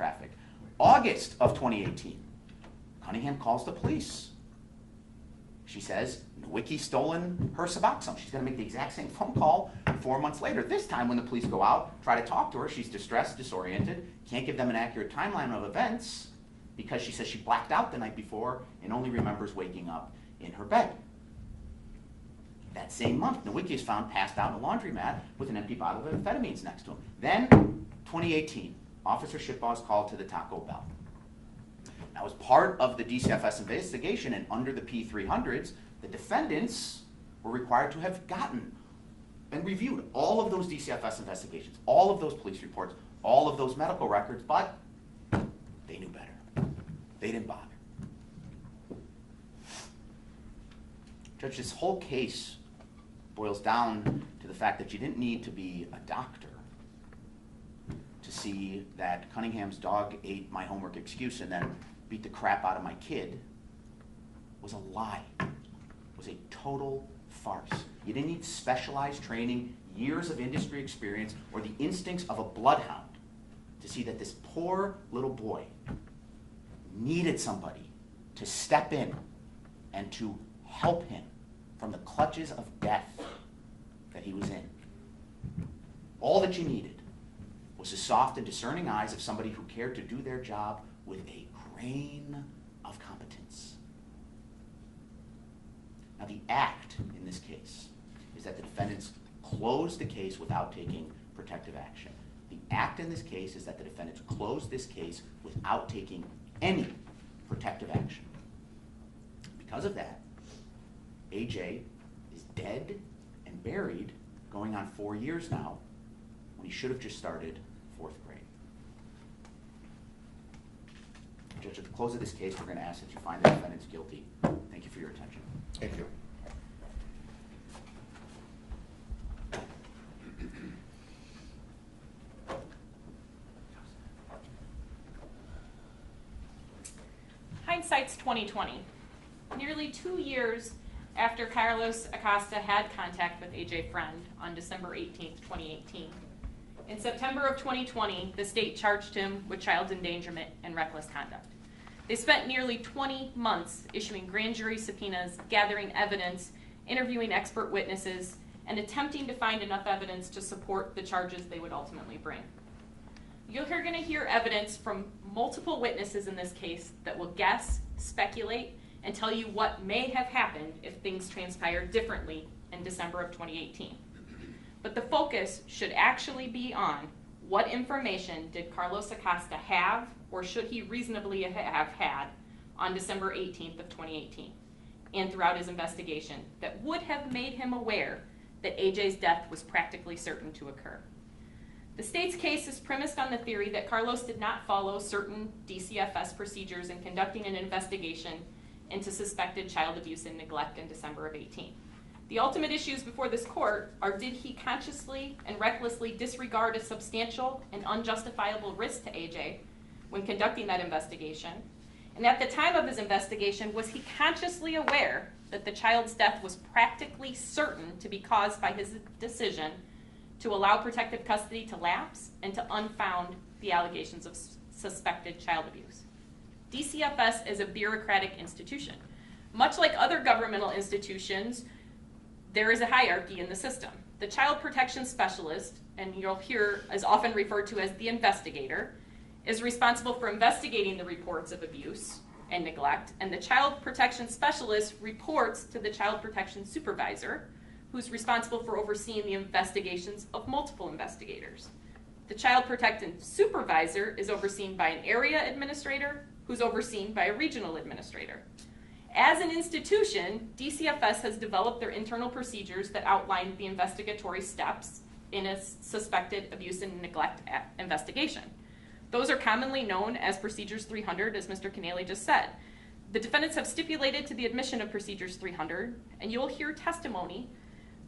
traffic. August of 2018, Cunningham calls the police. She says, Nowicki's stolen her Suboxone. She's going to make the exact same phone call 4 months later. This time when the police go out, try to talk to her, she's distressed, disoriented, can't give them an accurate timeline of events because she says she blacked out the night before and only remembers waking up in her bed. That same month, Nowicki is found passed out in a laundromat with an empty bottle of amphetamines next to him. Then, 2018, Officer Shitbaugh is called to the Taco Bell. Now, as part of the DCFS investigation and under the P300s, the defendants were required to have gotten and reviewed all of those DCFS investigations, all of those police reports, all of those medical records, but they knew better. They didn't bother. Judge, this whole case boils down to the fact that you didn't need to be a doctor to see that Cunningham's dog ate my homework excuse and then beat the crap out of my kid was a lie, was a total farce. You didn't need specialized training, years of industry experience, or the instincts of a bloodhound to see that this poor little boy needed somebody to step in and to help him from the clutches of death that he was in. All that you needed was the soft and discerning eyes of somebody who cared to do their job with a grain of competence. Now, the act in this case is that the defendants closed the case without taking protective action. The act in this case is that the defendants closed this case without taking any protective action. Because of that, AJ is dead and buried, going on 4 years now, when he should have just started 4th grade. Judge, at the close of this case, we're going to ask that you find the defendants guilty. Thank you for your attention. Thank you. Hindsight's 2020. Nearly 2 years after Carlos Acosta had contact with AJ Freund on December 18, 2018. In September of 2020, the state charged him with child endangerment and reckless conduct. They spent nearly 20 months issuing grand jury subpoenas, gathering evidence, interviewing expert witnesses, and attempting to find enough evidence to support the charges they would ultimately bring. You're going to hear evidence from multiple witnesses in this case that will guess, speculate, and tell you what may have happened if things transpired differently in December of 2018. But the focus should actually be on what information did Carlos Acosta have, or should he reasonably have had, on December 18th of 2018 and throughout his investigation that would have made him aware that AJ's death was practically certain to occur. The state's case is premised on the theory that Carlos did not follow certain DCFS procedures in conducting an investigation into suspected child abuse and neglect in December of 18. The ultimate issues before this court are, did he consciously and recklessly disregard a substantial and unjustifiable risk to AJ when conducting that investigation? And at the time of his investigation, was he consciously aware that the child's death was practically certain to be caused by his decision to allow protective custody to lapse and to unfound the allegations of suspected child abuse? DCFS is a bureaucratic institution. Much like other governmental institutions, there is a hierarchy in the system. The child protection specialist, and you'll hear is often referred to as the investigator, is responsible for investigating the reports of abuse and neglect, and the child protection specialist reports to the child protection supervisor, who's responsible for overseeing the investigations of multiple investigators. The child protection supervisor is overseen by an area administrator, who's overseen by a regional administrator. As an institution, DCFS has developed their internal procedures that outline the investigatory steps in a suspected abuse and neglect investigation. Those are commonly known as Procedures 300, as Mr. Canale just said. The defendants have stipulated to the admission of Procedures 300, and you'll hear testimony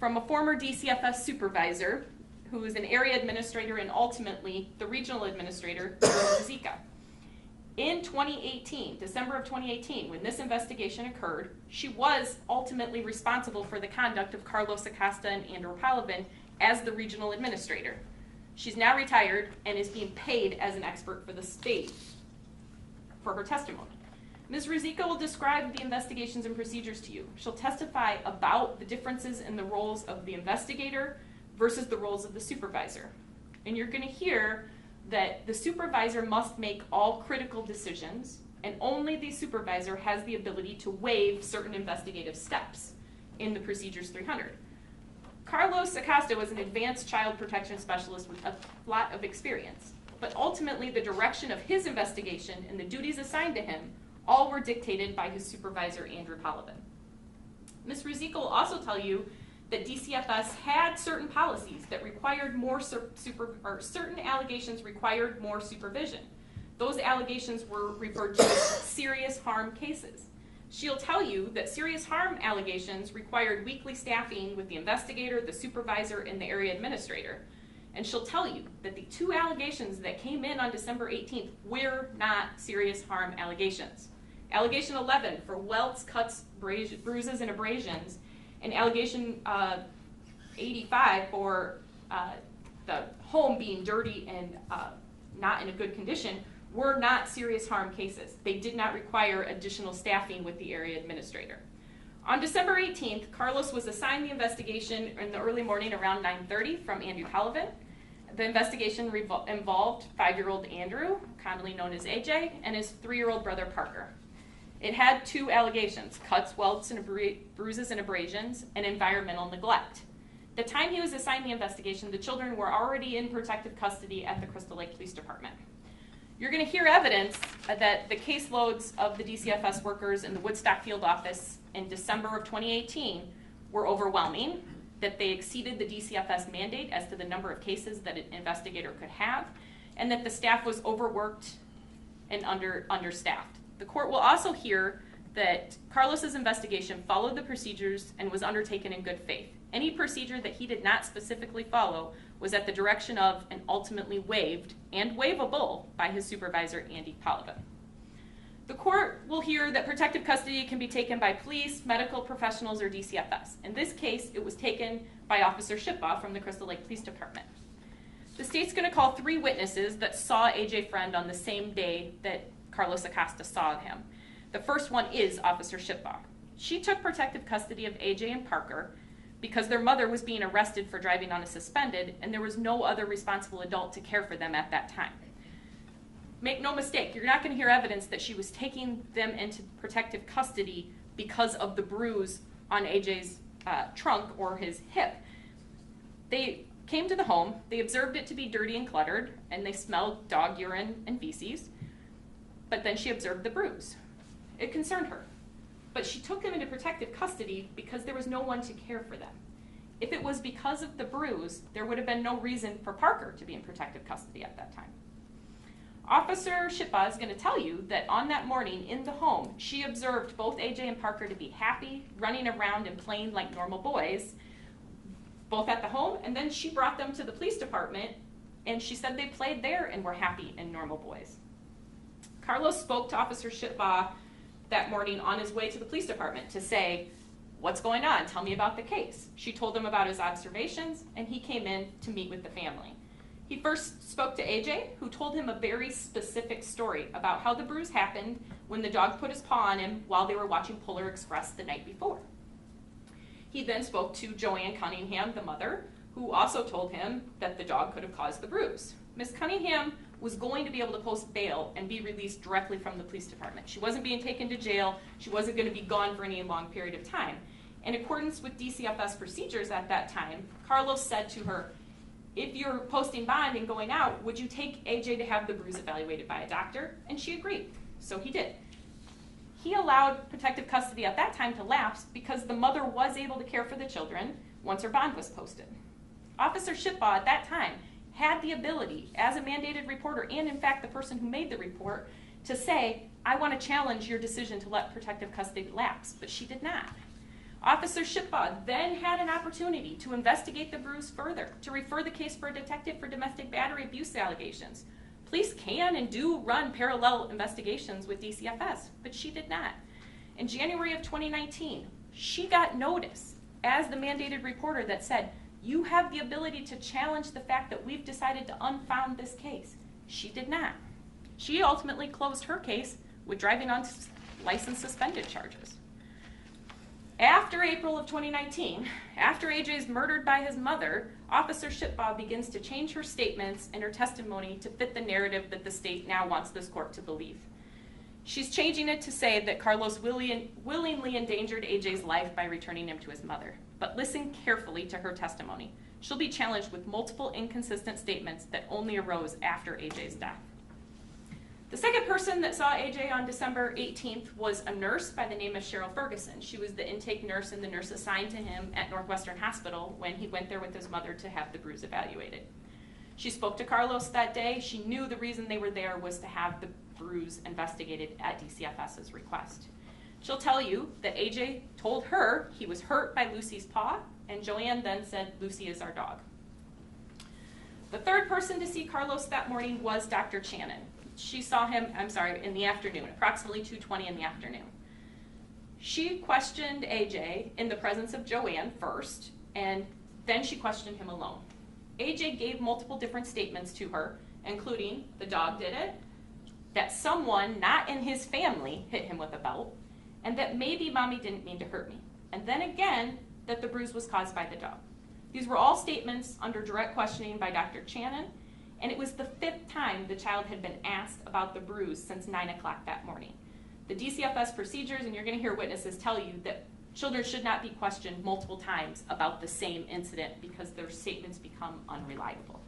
from a former DCFS supervisor who is an area administrator and ultimately the regional administrator, Zika. In 2018, December of 2018, when this investigation occurred, she was ultimately responsible for the conduct of Carlos Acosta and Andrew Polovin as the regional administrator. She's now retired and is being paid as an expert for the state for her testimony. Ms. Ruzicka will describe the investigations and procedures to you. She'll testify about the differences in the roles of the investigator versus the roles of the supervisor. And you're going to hear that the supervisor must make all critical decisions, and only the supervisor has the ability to waive certain investigative steps in the Procedures 300. Carlos Acosta was an advanced child protection specialist with a lot of experience, but ultimately the direction of his investigation and the duties assigned to him all were dictated by his supervisor, Andrew Polovin. Ms. Ruzicka will also tell you that DCFS had certain policies that required more certain allegations required more supervision. Those allegations were referred to as serious harm cases. She'll tell you that serious harm allegations required weekly staffing with the investigator, the supervisor, and the area administrator. And she'll tell you that the 2 allegations that came in on December 18th were not serious harm allegations. Allegation 11 for welts, cuts, bruises, and abrasions, and allegation 85 for the home being dirty and not in a good condition were not serious harm cases. They did not require additional staffing with the area administrator. On December 18th, Carlos was assigned the investigation in the early morning around 9:30 from Andrew Polovin. The investigation involved 5-year-old Andrew, commonly known as AJ, and his 3-year-old brother Parker. It had 2 allegations: cuts, welts, and bruises and abrasions, and environmental neglect. The time he was assigned the investigation, the children were already in protective custody at the Crystal Lake Police Department. You're going to hear evidence that the caseloads of the DCFS workers in the Woodstock field office in December of 2018 were overwhelming, that they exceeded the DCFS mandate as to the number of cases that an investigator could have, and that the staff was overworked and understaffed. The court will also hear that Carlos's investigation followed the procedures and was undertaken in good faith. Any procedure that he did not specifically follow was at the direction of and ultimately waived and waivable by his supervisor, Andy Polovin. The court will hear that protective custody can be taken by police, medical professionals, or DCFS. In this case, it was taken by Officer Shabat from the Crystal Lake Police Department. The state's going to call 3 witnesses that saw AJ Freund on the same day that Carlos Acosta saw him. The first one is Officer Shabat. She took protective custody of AJ and Parker because their mother was being arrested for driving on a suspended, and there was no other responsible adult to care for them at that time. Make no mistake, you're not going to hear evidence that she was taking them into protective custody because of the bruise on AJ's trunk or his hip. They came to the home, they observed it to be dirty and cluttered, and they smelled dog urine and feces, but then she observed the bruise. It concerned her. But she took them into protective custody because there was no one to care for them. If it was because of the bruise, there would have been no reason for Parker to be in protective custody at that time. Officer Shabat is going to tell you that on that morning in the home, she observed both AJ and Parker to be happy, running around and playing like normal boys, both at the home, and then she brought them to the police department, and she said they played there and were happy and normal boys. Carlos spoke to Officer Shabat that morning on his way to the police department to say, "What's going on? Tell me about the case." She told him about his observations, and he came in to meet with the family. He first spoke to AJ, who told him a very specific story about how the bruise happened when the dog put his paw on him while they were watching Polar Express the night before. He then spoke to Joanne Cunningham, the mother, who also told him that the dog could have caused the bruise. Ms. Cunningham was going to be able to post bail and be released directly from the police department. She wasn't being taken to jail. She wasn't going to be gone for any long period of time. In accordance with DCFS procedures at that time, Carlos said to her, "If you're posting bond and going out, would you take AJ to have the bruise evaluated by a doctor?" And she agreed. So he did. He allowed protective custody at that time to lapse because the mother was able to care for the children once her bond was posted. Officer Shabat at that time had the ability, as a mandated reporter, and in fact the person who made the report, to say, "I want to challenge your decision to let protective custody lapse," but she did not. Officer Shabat then had an opportunity to investigate the bruise further, to refer the case for a detective for domestic battery abuse allegations. Police can and do run parallel investigations with DCFS, but she did not. In January of 2019, she got notice as the mandated reporter that said, You have the ability to challenge the fact that we've decided to unfound this case. She did not. She ultimately closed her case with driving on license suspended charges. After April of 2019, after AJ is murdered by his mother, Officer Shipbaugh begins to change her statements and her testimony to fit the narrative that the state now wants this court to believe. She's changing it to say that Carlos willingly endangered AJ's life by returning him to his mother. But listen carefully to her testimony. She'll be challenged with multiple inconsistent statements that only arose after AJ's death. The second person that saw AJ on December 18th was a nurse by the name of Cheryl Ferguson. She was the intake nurse and the nurse assigned to him at Northwestern Hospital when he went there with his mother to have the bruise evaluated. She spoke to Carlos that day. She knew the reason they were there was to have the bruise investigated at DCFS's request. She'll tell you that AJ told her he was hurt by Lucy's paw, and Joanne then said, "Lucy is our dog." The third person to see Carlos that morning was Dr. Channon. She saw him, in the afternoon, approximately 2:20 in the afternoon. She questioned AJ in the presence of Joanne first, and then she questioned him alone. AJ gave multiple different statements to her, including the dog did it, that someone not in his family hit him with a belt, and that maybe mommy didn't mean to hurt me. And then again, that the bruise was caused by the dog. These were all statements under direct questioning by Dr. Channon, and it was the 5th time the child had been asked about the bruise since 9 o'clock that morning. The DCFS procedures, and you're going to hear witnesses tell you that children should not be questioned multiple times about the same incident because their statements become unreliable.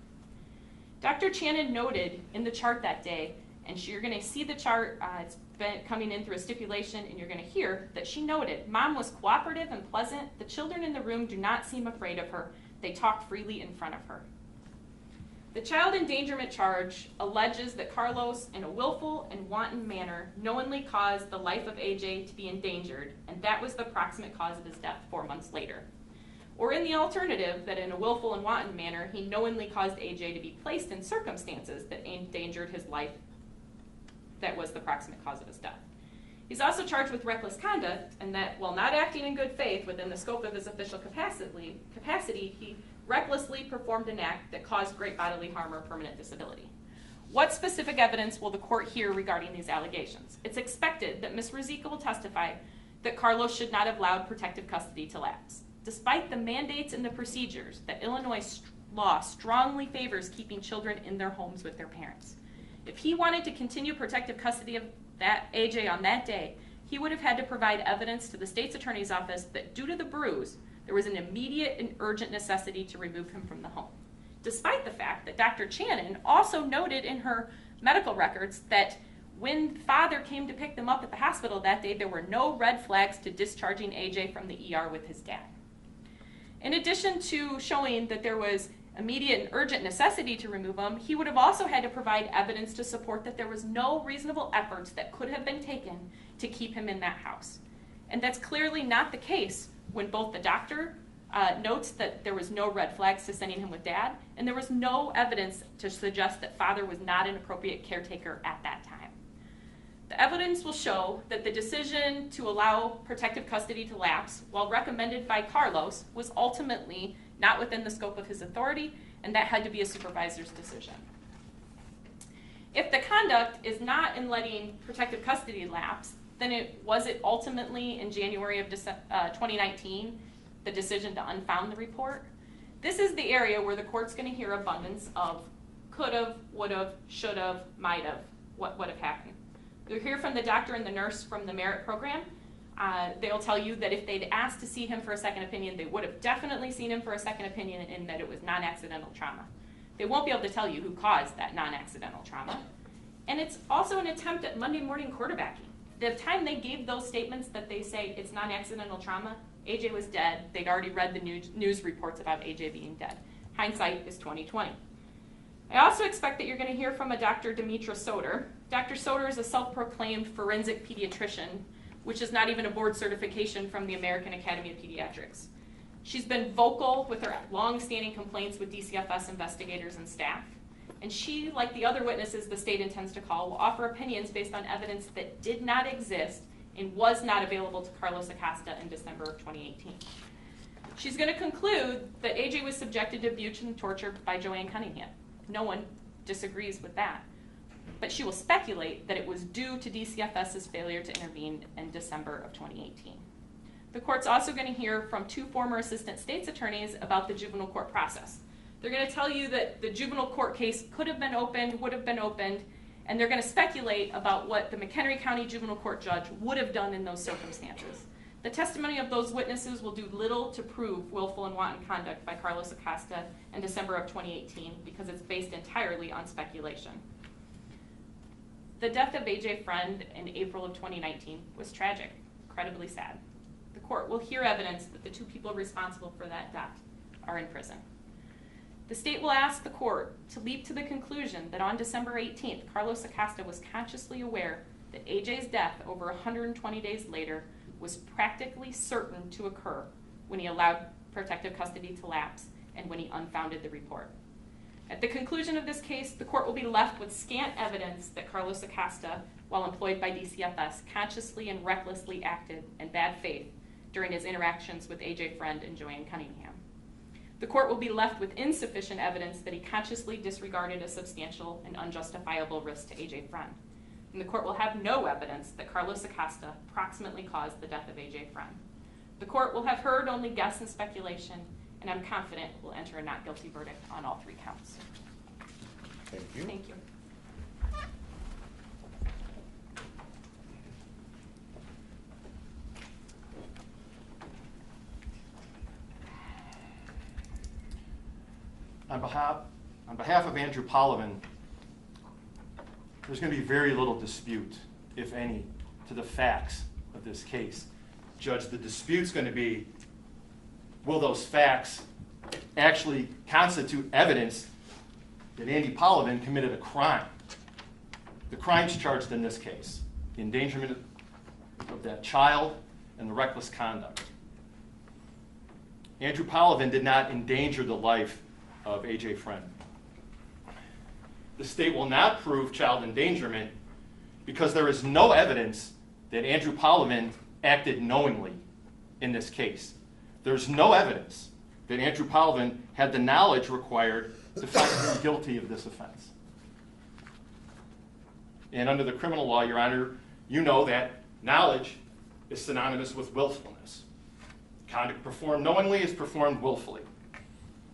Dr. Channon noted in the chart that day, and you're going to see the chart, it's been coming in through a stipulation, and you're going to hear that she noted, "Mom was cooperative and pleasant. The children in the room do not seem afraid of her. They talk freely in front of her." The child endangerment charge alleges that Carlos, in a willful and wanton manner, knowingly caused the life of AJ to be endangered, and that was the proximate cause of his death 4 months later. Or in the alternative, that in a willful and wanton manner, he knowingly caused AJ to be placed in circumstances that endangered his life. That was the proximate cause of his death. He's also charged with reckless conduct, and that while not acting in good faith within the scope of his official capacity, he recklessly performed an act that caused great bodily harm or permanent disability. What specific evidence will the court hear regarding these allegations? It's expected that Ms. Ruzicka will testify that Carlos should not have allowed protective custody to lapse. Despite the mandates and the procedures that Illinois law strongly favors keeping children in their homes with their parents. If he wanted to continue protective custody of that AJ on that day, he would have had to provide evidence to the state's attorney's office that due to the bruise, there was an immediate and urgent necessity to remove him from the home. Despite the fact that Dr. Channon also noted in her medical records that when father came to pick them up at the hospital that day, there were no red flags to discharging AJ from the ER with his dad. In addition to showing that there was immediate and urgent necessity to remove him, he would have also had to provide evidence to support that there was no reasonable efforts that could have been taken to keep him in that house. And that's clearly not the case when both the doctor notes that there was no red flags to sending him with dad, and there was no evidence to suggest that father was not an appropriate caretaker at that time. The evidence will show that the decision to allow protective custody to lapse, while recommended by Carlos, was ultimately not within the scope of his authority, and that had to be a supervisor's decision. If the conduct is not in letting protective custody lapse, then was it ultimately in January of 2019 the decision to unfound the report? This is the area where the court's going to hear abundance of could've, would've, should've, might've, what would have happened. You'll hear from the doctor and the nurse from the merit program. They'll tell you that if they'd asked to see him for a second opinion, they would have definitely seen him for a second opinion and that it was non-accidental trauma. They won't be able to tell you who caused that non-accidental trauma. And it's also an attempt at Monday morning quarterbacking. The time they gave those statements that they say it's non-accidental trauma, AJ was dead. They'd already read the news reports about AJ being dead. Hindsight is 20/20. I also expect that you're going to hear from a Dr. Demetra Soter. Dr. Soter is a self-proclaimed forensic pediatrician, which is not even a board certification from the American Academy of Pediatrics. She's been vocal with her long-standing complaints with DCFS investigators and staff. And she, like the other witnesses the state intends to call, will offer opinions based on evidence that did not exist and was not available to Carlos Acosta in December of 2018. She's going to conclude that AJ was subjected to abuse and torture by Joanne Cunningham. No one disagrees with that. But she will speculate that it was due to DCFS's failure to intervene in December of 2018. The court's also going to hear from 2 former assistant state's attorneys about the juvenile court process. They're going to tell you that the juvenile court case could have been opened, would have been opened, and they're going to speculate about what the McHenry County juvenile court judge would have done in those circumstances. The testimony of those witnesses will do little to prove willful and wanton conduct by Carlos Acosta in December of 2018 because it's based entirely on speculation. The death of AJ Freund in April of 2019 was tragic, incredibly sad. The court will hear evidence that the 2 people responsible for that death are in prison. The state will ask the court to leap to the conclusion that on December 18th, Carlos Acosta was consciously aware that AJ's death over 120 days later was practically certain to occur when he allowed protective custody to lapse and when he unfounded the report. At the conclusion of this case, the court will be left with scant evidence that Carlos Acosta, while employed by DCFS, consciously and recklessly acted in bad faith during his interactions with AJ Freund and Joanne Cunningham. The court will be left with insufficient evidence that he consciously disregarded a substantial and unjustifiable risk to AJ Freund. And the court will have no evidence that Carlos Acosta proximately caused the death of AJ Freund. The court will have heard only guess and speculation, and I'm confident will enter a not guilty verdict on all 3 counts. Thank you. Thank you. On behalf of Andrew Polovin, there's going to be very little dispute, if any, to the facts of this case. Judge, the dispute's going to be, will those facts actually constitute evidence that Andy Polovin committed a crime? The crimes charged in this case, the endangerment of that child and the reckless conduct. Andrew Polovin did not endanger the life of AJ Freund. The state will not prove child endangerment because there is no evidence that Andrew Polovin acted knowingly in this case. There's no evidence that Andrew Polovin had the knowledge required to find him guilty of this offense. And under the criminal law, Your Honor, you know that knowledge is synonymous with willfulness. Conduct performed knowingly is performed willfully.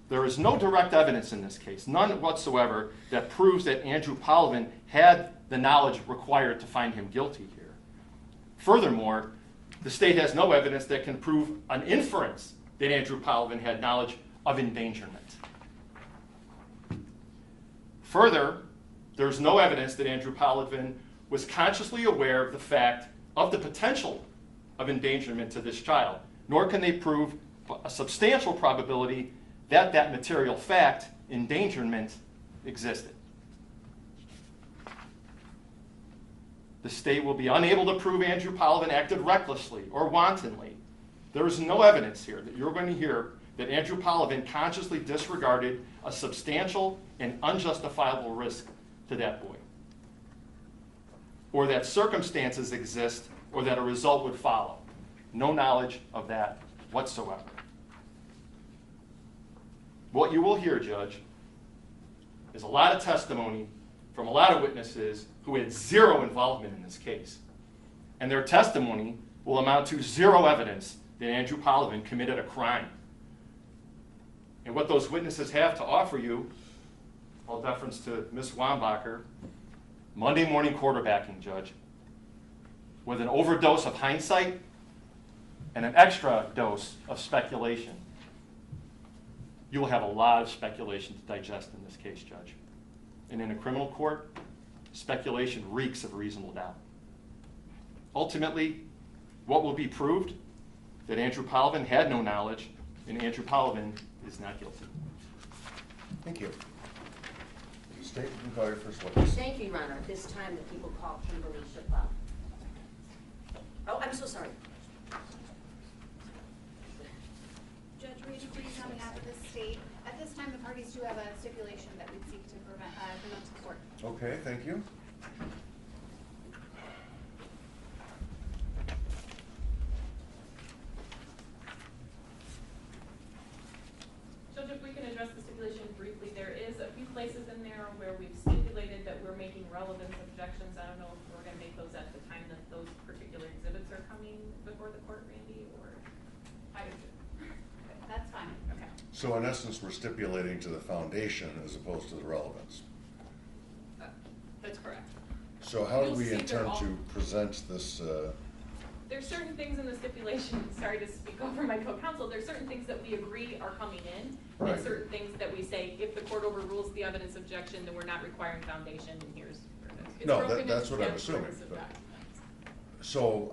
There is no direct evidence in this case, none whatsoever, that proves that Andrew Polovin had the knowledge required to find him guilty here. Furthermore, the state has no evidence that can prove an inference that Andrew Polovin had knowledge of endangerment. Further, there's no evidence that Andrew Polovin was consciously aware of the fact of the potential of endangerment to this child, nor can they prove a substantial probability that that material fact, endangerment, existed. The state will be unable to prove Andrew Polovin acted recklessly or wantonly. There is no evidence here that you're going to hear that Andrew Polovin consciously disregarded a substantial and unjustifiable risk to that boy, or that circumstances exist or that a result would follow. No knowledge of that whatsoever. What you will hear, Judge, is a lot of testimony from a lot of witnesses who had zero involvement in this case. And their testimony will amount to zero evidence that Andrew Polovin committed a crime. And what those witnesses have to offer you, all deference to Ms. Wambacher, Monday morning quarterbacking, Judge, with an overdose of hindsight and an extra dose of speculation. You will have a lot of speculation to digest in this case, Judge. And in a criminal court, speculation reeks of reasonable doubt. Ultimately, what will be proved? That Andrew Polovin had no knowledge, and Andrew Polovin is not guilty. Thank you. State, you can call your first witness. Thank you, Your Honor. At this time, the people call Kimberly Shabat. Oh, I'm so sorry. Judge Reed, please, on behalf of the state, at this time, the parties do have a stipulation that we'd seek to bring up to court. Okay, thank you. anything before the court, Randy, or I would? That's fine. Okay. So in essence, we're stipulating to the foundation as opposed to the relevance. That's correct. So how do You'll we see they're intend all- to present this, There's certain things in the stipulation, sorry to speak over my co-counsel, there's certain things that we agree are coming in, Right. and certain things that we say, if the court overrules the evidence objection, then we're not requiring foundation, and here's where it is. It's No, broken that's into what I'm categories assuming, of but- documents. so,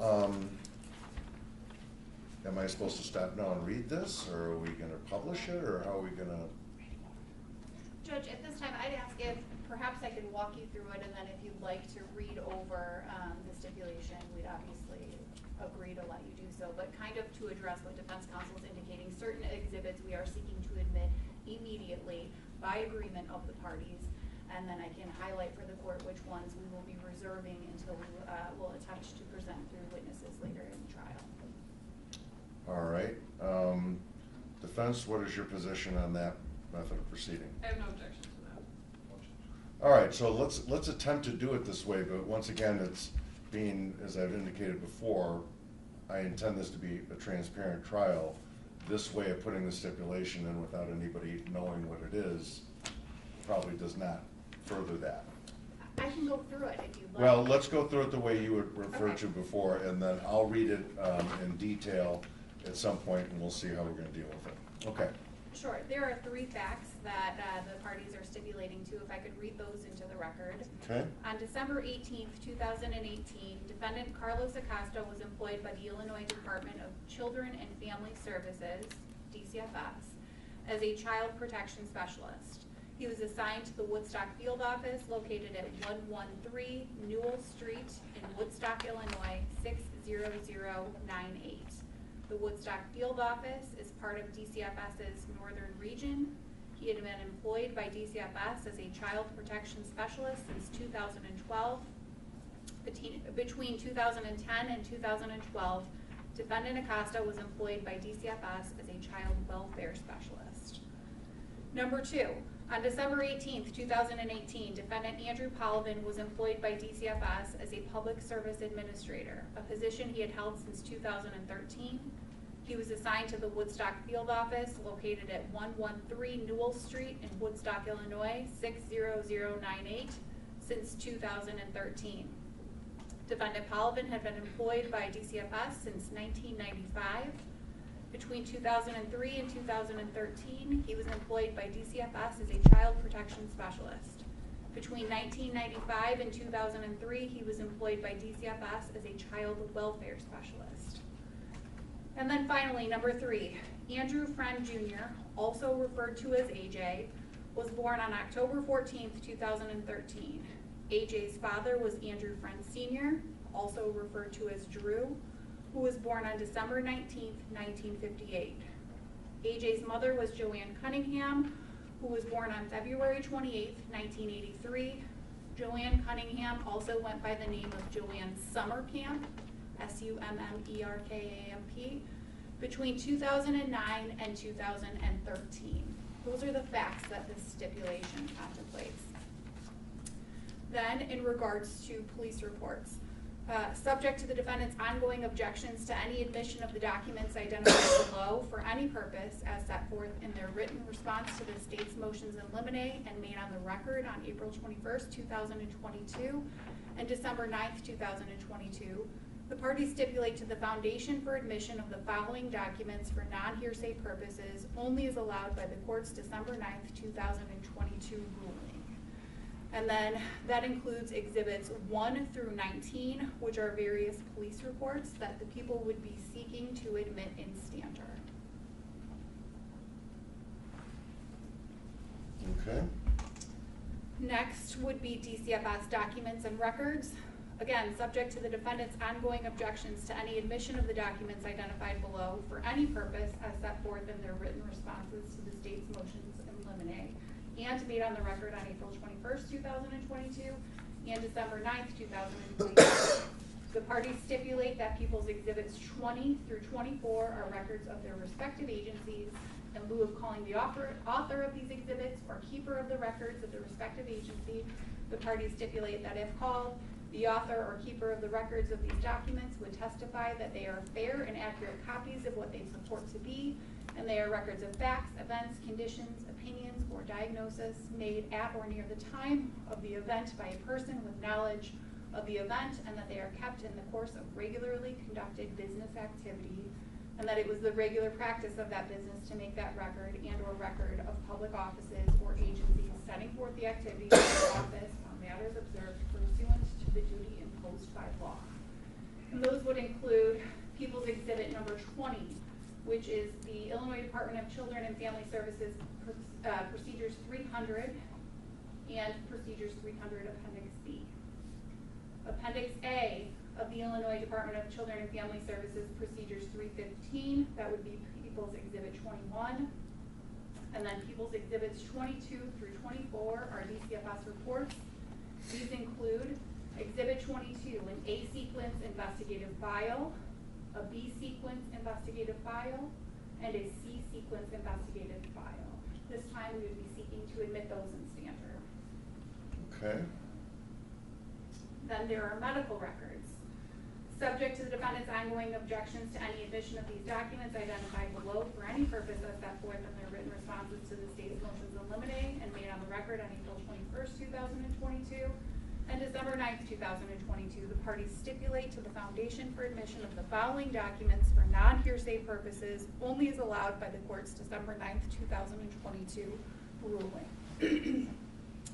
am I supposed to stop now and read this, or are we gonna publish it, or how are we gonna? Judge, at this time, I'd ask if perhaps I could walk you through it, and then if you'd like to read over the stipulation, we'd obviously agree to let you do so. But kind of to address what defense counsel is indicating, certain exhibits we are seeking to admit immediately by agreement of the parties. And then I can highlight for the court which ones we will be reserving until we will attempt to present through witnesses later in the trial. All right, defense, what is your position on that method of proceeding? I have no objection to that. All right, so let's attempt to do it this way, but once again, it's being, as I've indicated before, I intend this to be a transparent trial. This way of putting the stipulation in without anybody knowing what it is probably does not further that. I can go through it if you'd like. Well, let's go through it the way you would refer Okay. to before, and then I'll read it in detail at some point, and we'll see how we're gonna deal with it. Okay. Sure. There are 3 facts that the parties are stipulating to. If I could read those into the record. Okay. On December 18th, 2018, defendant Carlos Acosta was employed by the Illinois Department of Children and Family Services, DCFS, as a child protection specialist. He was assigned to the Woodstock Field Office located at 113 Newell Street in Woodstock, Illinois, 60098. The Woodstock Field Office is part of DCFS's Northern Region. He had been employed by DCFS as a child protection specialist since 2012. Between 2010 and 2012, defendant Acosta was employed by DCFS as a child welfare specialist. Number 2, on December 18th, 2018, defendant Andrew Polovin was employed by DCFS as a public service administrator, a position he had held since 2013. He was assigned to the Woodstock Field Office located at 113 Newell Street in Woodstock, Illinois, 60098 since 2013. Defendant Polovin had been employed by DCFS since 1995. Between 2003 and 2013, he was employed by DCFS as a child protection specialist. Between 1995 and 2003, he was employed by DCFS as a child welfare specialist. And then finally, number 3, Andrew Freund Jr., also referred to as AJ, was born on October 14th, 2013. AJ's father was Andrew Freund Sr., also referred to as Drew, who was born on December 19th, 1958. AJ's mother was Joanne Cunningham, who was born on February 28th, 1983. Joanne Cunningham also went by the name of Joanne Summercamp, Summerkamp, between 2009 and 2013. Those are the facts that this stipulation contemplates. Then, in regards to police reports, subject to the defendant's ongoing objections to any admission of the documents identified below for any purpose as set forth in their written response to the state's motions in limine and made on the record on April 21st, 2022 and December 9th, 2022, the parties stipulate to the foundation for admission of the following documents for non-hearsay purposes only as allowed by the court's December 9th, 2022 ruling. And then that includes exhibits 1 through 19, which are various police reports that the people would be seeking to admit in stanter. Okay. Next would be DCFS documents and records. Again, subject to the defendant's ongoing objections to any admission of the documents identified below for any purpose as set forth in their written responses to the state's motions in limine and made on the record on April 21st, 2022 and December 9th, 2022. The parties stipulate that People's Exhibits 20 through 24 are records of their respective agencies. In lieu of calling the author of these exhibits or keeper of the records of the respective agency, the parties stipulate that if called, The author or keeper of the records of these documents would testify that they are fair and accurate copies of what they purport to be, and they are records of facts, events, conditions, opinions, or diagnosis made at or near the time of the event by a person with knowledge of the event, and that they are kept in the course of regularly conducted business activity, and that it was the regular practice of that business to make that record and or record of public offices or agencies setting forth the activities of the office on matters observed pursuant to the duty imposed by law. And those would include People's Exhibit number 20, which is the Illinois Department of Children and Family Services Procedures 300 and Procedures 300 Appendix B. Appendix A of the Illinois Department of Children and Family Services Procedures 315, that would be People's Exhibit 21. And then People's Exhibits 22 through 24 are DCFS reports. These include Exhibit 22, an A sequence investigative file, a B sequence investigative file, and a C sequence investigative file. This time we would be seeking to admit those in standard. Okay. Then there are medical records. Subject to the defendant's ongoing objections to any admission of these documents identified below for any purpose as set forth in their written responses to the state's motions in limine and made on the record on April 21st, 2022 and December 9th, 2022, the parties stipulate to the foundation for admission of the following documents for non-hearsay purposes only as allowed by the court's December 9th, 2022 ruling.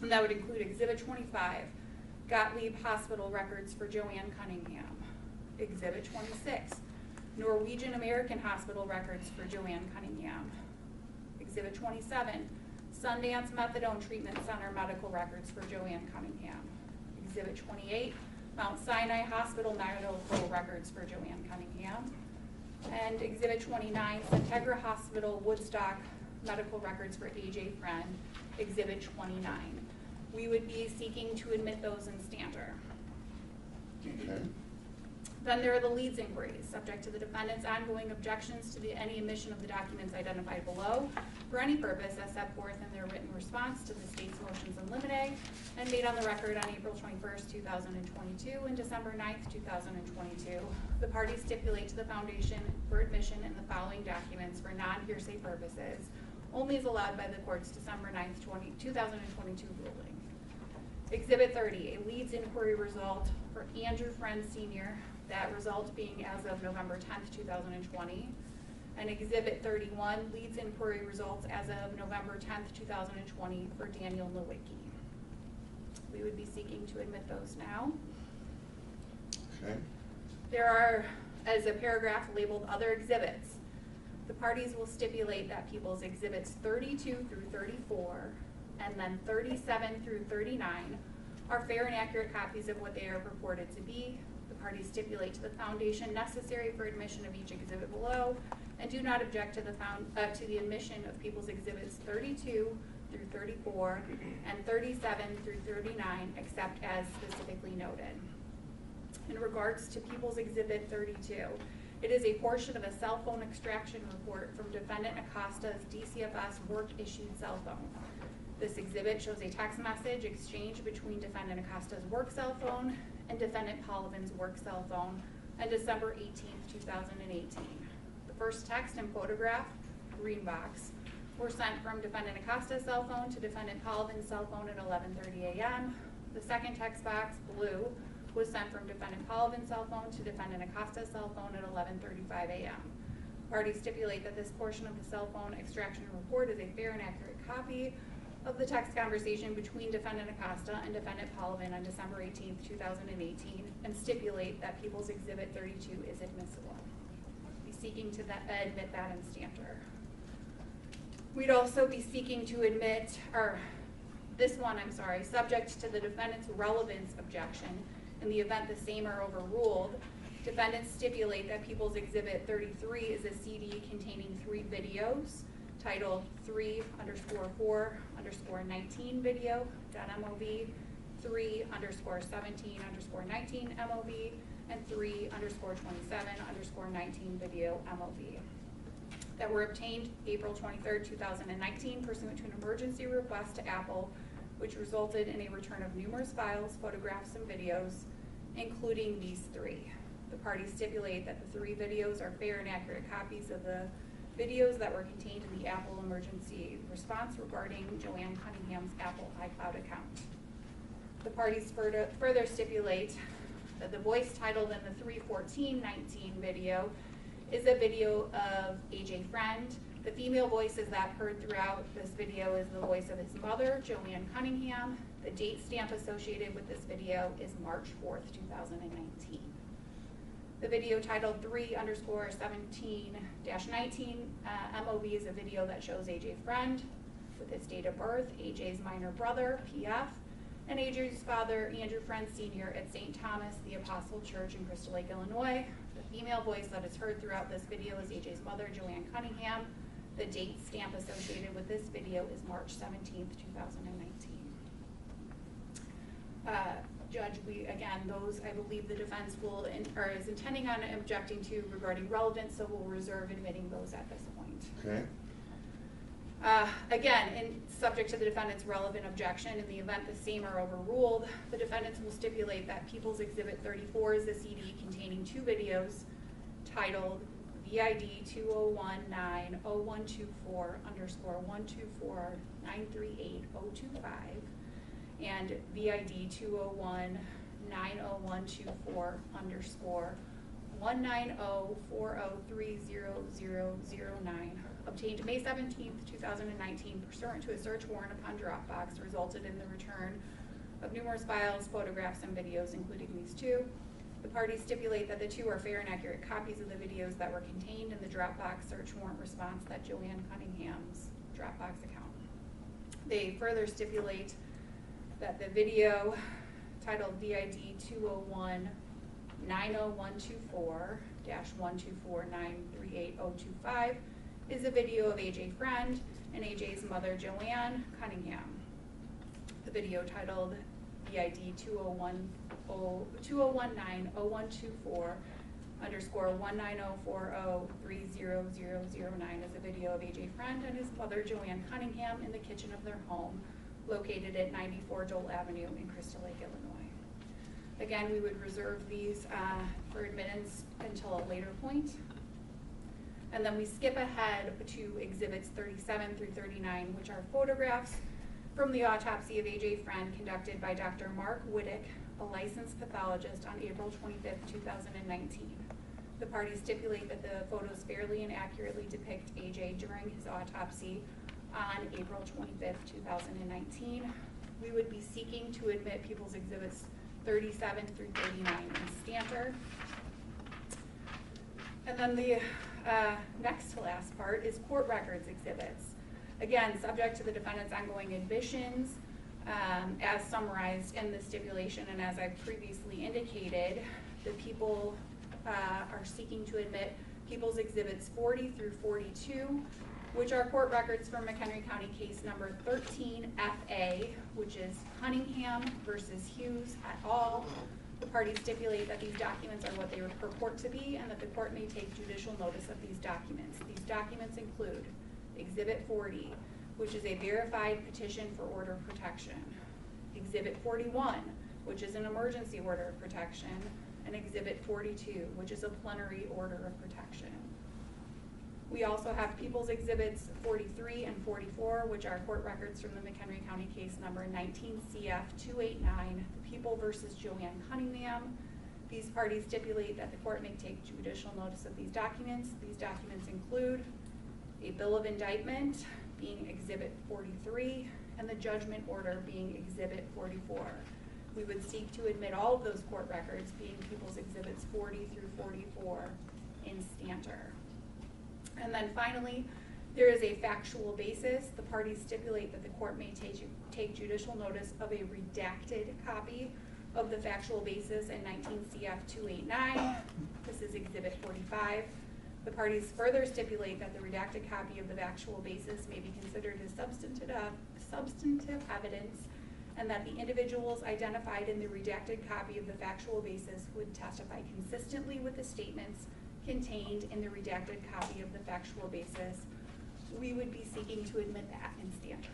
And that would include Exhibit 25, Gottlieb Hospital records for Joanne Cunningham. Exhibit 26, Norwegian American Hospital records for Joanne Cunningham. Exhibit 27, Sundance Methadone Treatment Center medical records for Joanne Cunningham. Exhibit 28, Mount Sinai Hospital medical records for Joanne Cunningham. And Exhibit 29, Integra Hospital Woodstock medical records for AJ Freund. Exhibit 29. We would be seeking to admit those in standard. Okay. Then there are the leads inquiries, subject to the defendant's ongoing objections to any admission of the documents identified below for any purpose as set forth in their written response to the state's motions in limine and made on the record on April 21st, 2022 and December 9th, 2022. The parties stipulate to the foundation for admission in the following documents for non-hearsay purposes, only as allowed by the court's December 9th, 2022 ruling. Exhibit 30, a leads inquiry result for Andrew Friend Sr., that result being as of November 10th, 2020. And Exhibit 31, leads inquiry results as of November 10th, 2020 for Daniel Nowicki. We would be seeking to admit those now. Okay. There are, as a paragraph labeled other exhibits, the parties will stipulate that People's Exhibits 32 through 34 and then 37 through 39 are fair and accurate copies of what they are purported to be. The parties stipulate to the foundation necessary for admission of each exhibit below and do not object to the admission of People's Exhibits 32 through 34 and 37 through 39 except as specifically noted. In regards to People's Exhibit 32, it is a portion of a cell phone extraction report from Defendant Acosta's DCFS work-issued cell phone. This exhibit shows a text message exchange between Defendant Acosta's work cell phone and Defendant Pollivan's work cell phone on December 18th, 2018. The first text and photograph, green box, were sent from Defendant Acosta's cell phone to Defendant Pollivan's cell phone at 11:30 a.m. The second text box, blue, was sent from Defendant Pollivan's cell phone to Defendant Acosta's cell phone at 11:35 a.m. Parties stipulate that this portion of the cell phone extraction report is a fair and accurate copy of the text conversation between Defendant Acosta and Defendant Pollivan on December 18th, 2018, and stipulate that People's Exhibit 32 is admissible. We'll be seeking to admit that in standard. We'd also be seeking to admit, subject to the defendant's relevance objection in the event the same are overruled. Defendants stipulate that People's Exhibit 33 is a CD containing 3 videos titled 3_4_19 video.mov, 3_17_19 MOV, and 3_27_19 video MOV that were obtained April 23rd, 2019 pursuant to an emergency request to Apple, which resulted in a return of numerous files, photographs, and videos including these three. The parties stipulate that the three videos are fair and accurate copies of the videos that were contained in the Apple emergency response regarding Joanne Cunningham's Apple iCloud account. The parties further stipulate that the voice titled in the 3/14/19 video is a video of AJ Freund. The female voices that heard throughout this video is the voice of his mother, Joanne Cunningham. The date stamp associated with this video is March 4th, 2019. The video titled 3_17-19 MOB is a video that shows AJ Freund with his date of birth, AJ's minor brother, PF, and AJ's father, Andrew Freund Sr. at St. Thomas the Apostle Church in Crystal Lake, Illinois. The female voice that is heard throughout this video is AJ's mother, Joanne Cunningham. The date stamp associated with this video is March 17th, 2019. Judge, those I believe the defense is intending on objecting to regarding relevance, so we'll reserve admitting those at this point. Okay. Again, subject to the defendant's relevant objection, in the event the same are overruled, the defendants will stipulate that People's Exhibit 34 is a CD containing two videos titled VID 201-90124_124-938-025 and VID 201-90124-190403009, obtained May 17th, 2019, pursuant to a search warrant upon Dropbox, resulted in the return of numerous files, photographs, and videos, including these two. The parties stipulate that the two are fair and accurate copies of the videos that were contained in the Dropbox search warrant response that Joanne Cunningham's Dropbox account. They further stipulate that the video titled VID 201-90124-124-938-025 is a video of AJ Freund and AJ's mother, Joanne Cunningham. The video titled VID 201-940403009 is a video of AJ Freund and his mother, Joanne Cunningham, in the kitchen of their home located at 94 Dole Avenue in Crystal Lake, Illinois. Again, we would reserve these for admittance until a later point. And then we skip ahead to exhibits 37 through 39, which are photographs from the autopsy of AJ Freund conducted by Dr. Mark Wittick, a licensed pathologist, on April 25th, 2019. The parties stipulate that the photos fairly and accurately depict AJ during his autopsy on April 25th, 2019. We would be seeking to admit People's Exhibits 37 through 39 in Stanter. And then the next to last part is court records exhibits. Again, subject to the defendant's ongoing admissions, as summarized in the stipulation, and as I previously indicated, the people are seeking to admit People's Exhibits 40 through 42, which are court records from McHenry County case number 13FA, which is Cunningham versus Hughes et al. The parties stipulate that these documents are what they purport to be and that the court may take judicial notice of these documents. These documents include Exhibit 40, which is a verified petition for order of protection, Exhibit 41, which is an emergency order of protection, and Exhibit 42, which is a plenary order of protection. We also have People's Exhibits 43 and 44, which are court records from the McHenry County case number 19CF289, the People versus Joanne Cunningham. These parties stipulate that the court may take judicial notice of these documents. These documents include a bill of indictment being Exhibit 43 and the judgment order being Exhibit 44. We would seek to admit all of those court records being People's Exhibits 40 through 44 in Stanter. And then finally, there is a factual basis. The parties stipulate that the court may take judicial notice of a redacted copy of the factual basis in 19CF289. This is Exhibit 45. The parties further stipulate that the redacted copy of the factual basis may be considered as substantive evidence, and that the individuals identified in the redacted copy of the factual basis would testify consistently with the statements contained in the redacted copy of the factual basis. We would be seeking to admit that in Stanter.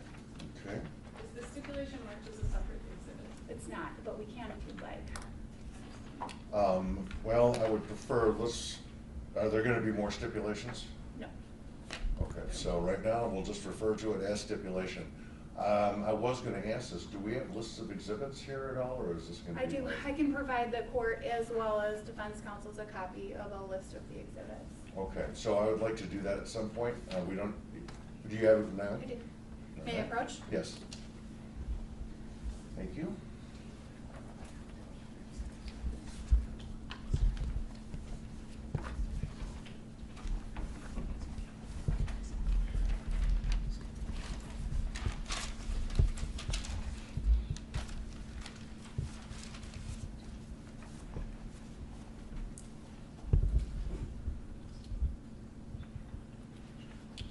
Okay. Is the stipulation marked as a separate exhibit? It's not, but we can if you'd like. Well, I would prefer, are there gonna be more stipulations? No. Okay, so right now, we'll just refer to it as stipulation. I was gonna ask this, do we have lists of exhibits here at all, or is this gonna be? I do, like- I can provide the court as well as defense counsels a copy of a list of the exhibits. Okay, so I would like to do that at some point. Do you have it now? I do. May I Okay. approach? Yes. Thank you.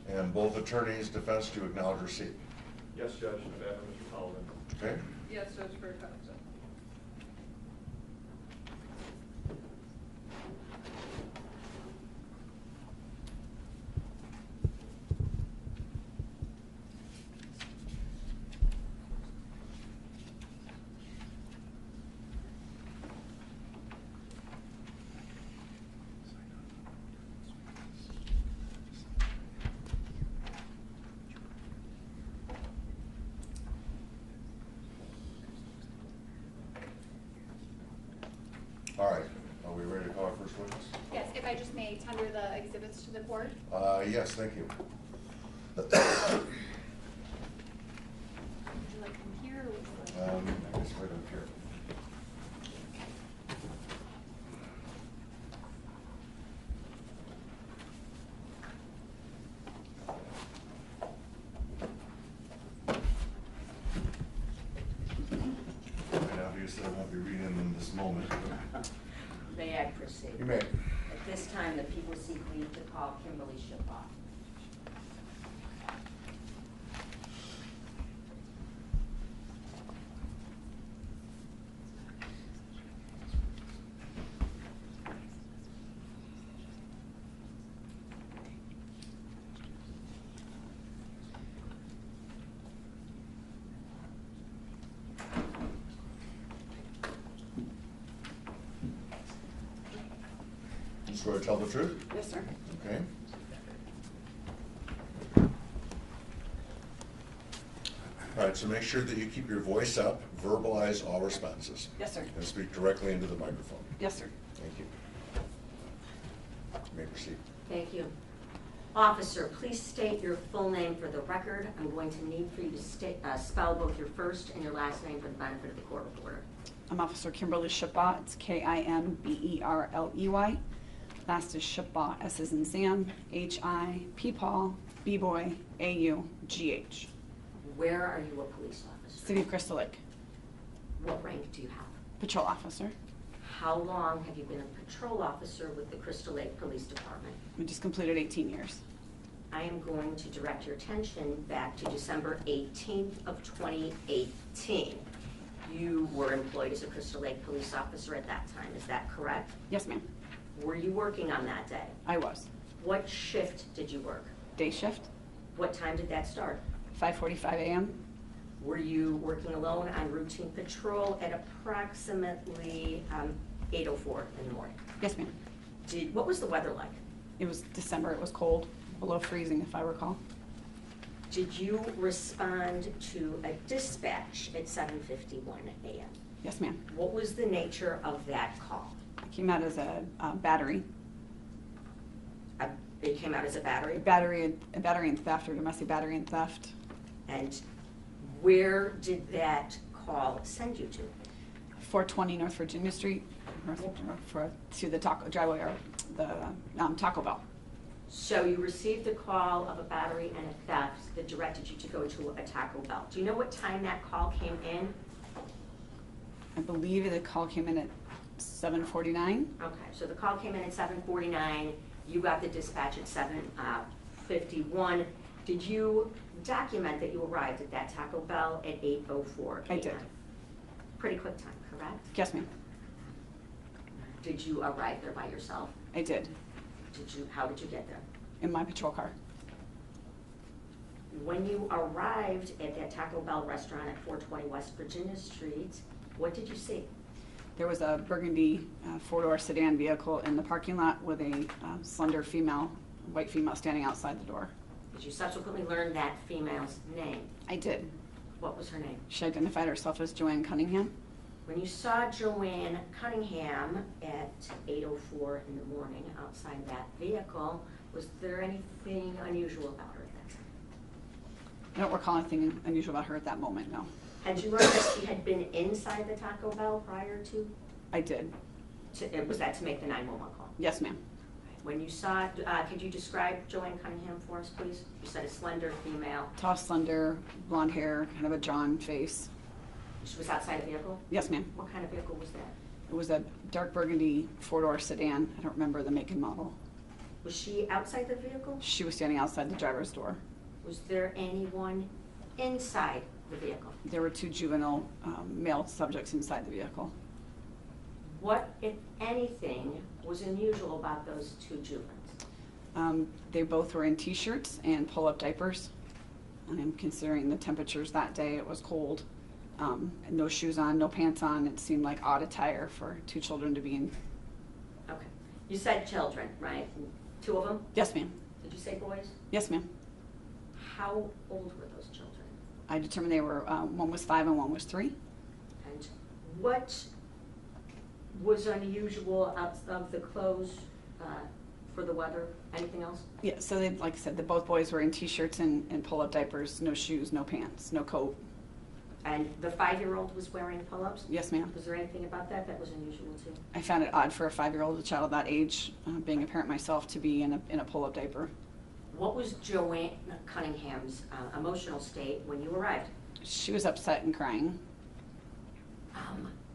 And both attorneys, defense, to acknowledge receipt. Yes, Judge, on behalf of Mr. Sullivan. Okay? Yes, Judge, for counsel. All right, are we ready to call our first witness? Yes, if I just may tender the exhibits to the court. Yes, thank you. Would you like them here or would you like? I guess right up here. And obviously I won't be reading them this moment. May I proceed? You may. At this time, the people seek leave to call Kimberly Shabat. You swear to tell the truth? Yes, sir. Okay. All right, so make sure that you keep your voice up, verbalize all responses, Yes, sir. and speak directly into the microphone. Yes, sir. Thank you. You may proceed. Thank you. Officer, please state your full name for the record. I'm going to need for you to spell both your first and your last name for the benefit of the court reporter. I'm Officer Kimberly Shabat. It's Kimberley. Last is Shabat, S as in Sam, H-I-P Paul, B-boy, A-U-G-H. Where are you a police officer? City of Crystal Lake, What rank do you have? patrol officer. How long have you been a patrol officer with the Crystal Lake Police Department? We just completed 18 years. I am going to direct your attention back to December 18th of 2018. You were employed as a Crystal Lake police officer at that time, is that correct? Yes, ma'am. Were you working on that day? I was. What shift did you work? Day shift, What time did that start? 5:45 a.m. Were you working alone on routine patrol at approximately 8:04 in the morning? Yes, ma'am. What was the weather like? It was December. It was cold, below freezing, if I recall. Did you respond to a dispatch at 7:51 a.m.? Yes, ma'am. What was the nature of that call? It came out as a battery. It came out as a battery? A battery and theft, or domestic battery and theft. And where did that call send you to? 420 North Virginia Street, to the taco driveway, or the Taco Bell. So you received the call of a battery and a theft that directed you to go to a Taco Bell. Do you know what time that call came in? I believe the call came in at 7:49. Okay, so the call came in at 7:49. You got the dispatch at 7:51. Did you document that you arrived at that Taco Bell at 8:04 a.m.? I did. Pretty quick time, correct? Yes, ma'am. Did you arrive there by yourself? I did, How did you get there? in my patrol car. When you arrived at that Taco Bell restaurant at 420 West Virginia Street, what did you see? There was a burgundy four-door sedan vehicle in the parking lot with a slender female, white female standing outside the door. Did you subsequently learn that female's name? I did. What was her name? She identified herself as Joanne Cunningham. When you saw Joanne Cunningham at 8:04 in the morning outside that vehicle, was there anything unusual about her at that time? I don't recall anything unusual about her at that moment, no. Had you learned that she had been inside the Taco Bell prior to? I did. Was that to make the 911 call? Yes, ma'am. When you saw, could you describe Joanne Cunningham for us, please? You said a slender female. Tall, slender, blonde hair, kind of a drawn face. She was outside the vehicle? Yes, ma'am. What kind of vehicle was that? It was a dark burgundy four-door sedan. I don't remember the make and model. Was she outside the vehicle? She was standing outside the driver's door. Was there anyone inside the vehicle? There were two juvenile male subjects inside the vehicle. What, if anything, was unusual about those two juveniles? They both were in t-shirts and pull-up diapers. And considering the temperatures that day, it was cold. And no shoes on, no pants on. It seemed like odd attire for two children to be in. Okay. You said children, right? Two of them? Yes, ma'am. Did you say boys? Yes, ma'am. How old were those children? I determined they were, one was 5 and one was 3. And what was unusual out of the clothes for the weather? Anything else? Yeah, so they, like I said, both boys were in t-shirts and pull-up diapers, no shoes, no pants, no coat. And the 5-year-old was wearing pull-ups? Yes, ma'am. Was there anything about that that was unusual too? I found it odd for a 5-year-old, a child of that age, being a parent myself, to be in a pull-up diaper. What was Joanne Cunningham's emotional state when you arrived? She was upset and crying.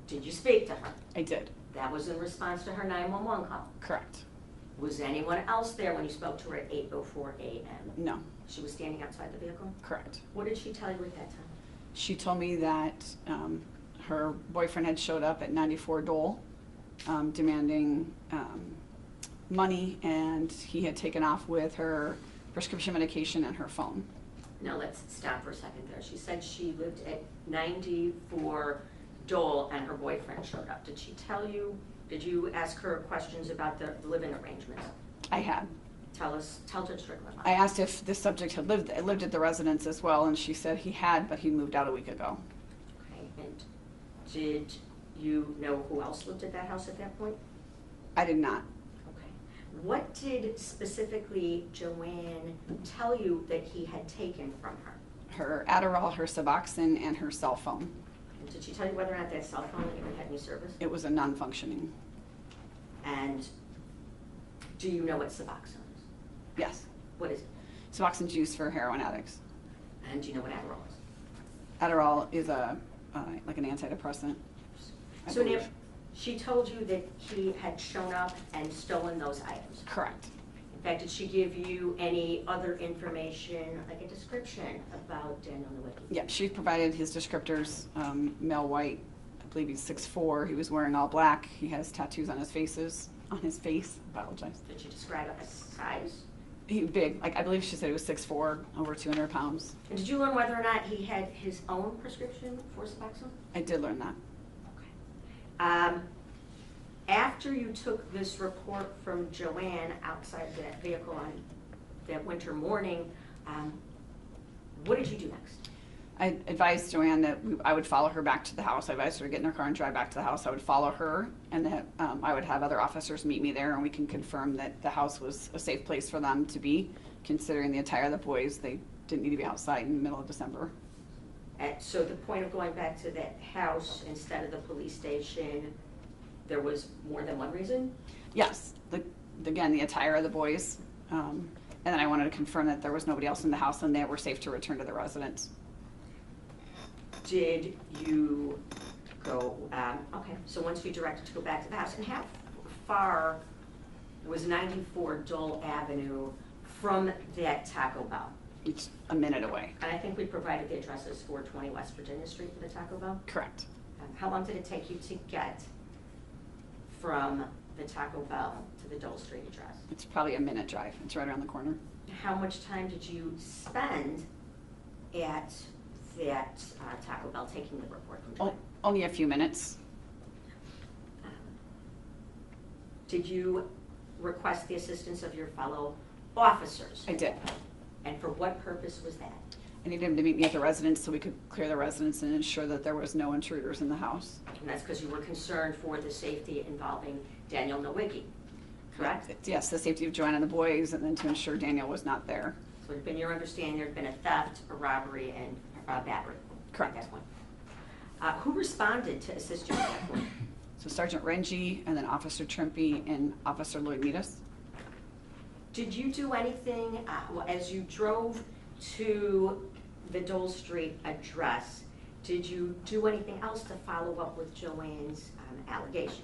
Did you speak to her? I did. That was in response to her 911 call. Correct. Was anyone else there when you spoke to her at 8:04 a.m.? No. She was standing outside the vehicle? Correct. What did she tell you at that time? She told me that her boyfriend had showed up at 94 Dole demanding money, and he had taken off with her prescription medication and her phone. Now let's stop for a second there. She said she lived at 94 Dole and her boyfriend showed up. Did she tell you, did you ask her questions about the living arrangements? I had. Tell Judge Strickland. I asked if this subject had lived at the residence as well, and she said he had, but he moved out a week ago. Okay, and did you know who else lived at that house at that point? I did not. Okay. What did specifically Joanne tell you that he had taken from her? Her Adderall, her Suboxone, and her cell phone. And did she tell you whether or not that cell phone even had any service? It was a non-functioning. And do you know what Suboxone is? Yes. What is it? Suboxone's used for heroin addicts. And do you know what Adderall is? Adderall is like an antidepressant. I So believe. now, she told you that he had shown up and stolen those items. Correct. In fact, did she give you any other information, like a description about Daniel Nowicki? Yeah, she provided his descriptors, male white, I believe he's 6'4", he was wearing all black, he has tattoos on his face, apologize. Did she describe a size? He big, like I believe she said he was 6'4", over 200 pounds. And did you learn whether or not he had his own prescription for Suboxone? I did learn that. Okay. After you took this report from Joanne outside that vehicle on that winter morning, what did you do next? I advised Joanne that I would follow her back to the house. I advised her to get in her car and drive back to the house. I would follow her, and that I would have other officers meet me there, and we can confirm that the house was a safe place for them to be, considering the attire of the boys. They didn't need to be outside in the middle of December. So the point of going back to that house instead of the police station, there was more than one reason? Yes, again, the attire of the boys, and then I wanted to confirm that there was nobody else in the house and they were safe to return to the residence. Did you go, okay, so once you directed to go back to the house, and how far was 94 Dole Avenue from that Taco Bell? It's a minute away. And I think we provided the addresses 420 West Virginia Street for the Taco Bell. Correct. How long did it take you to get from the Taco Bell to the Dole Street address? It's probably a minute drive. It's right around the corner. How much time did you spend at that Taco Bell taking the report from Joanne? Only a few minutes. Did you request the assistance of your fellow officers? I did. And for what purpose was that? I needed him to meet me at the residence so we could clear the residence and ensure that there was no intruders in the house. And that's because you were concerned for the safety involving Daniel Nowicki, correct? Yes, the safety of Joanna and the boys, and then to ensure Daniel was not there. So it had been your understanding there had been a theft, a robbery, and a battery? Correct. At that point. Who responded to assist you at that point? So Sergeant Rengie, and then Officer Trimpe, and Officer Lloyd Meadus. Did you do anything, as you drove to the Dole Street address, did you do anything else to follow up with Joanne's allegations?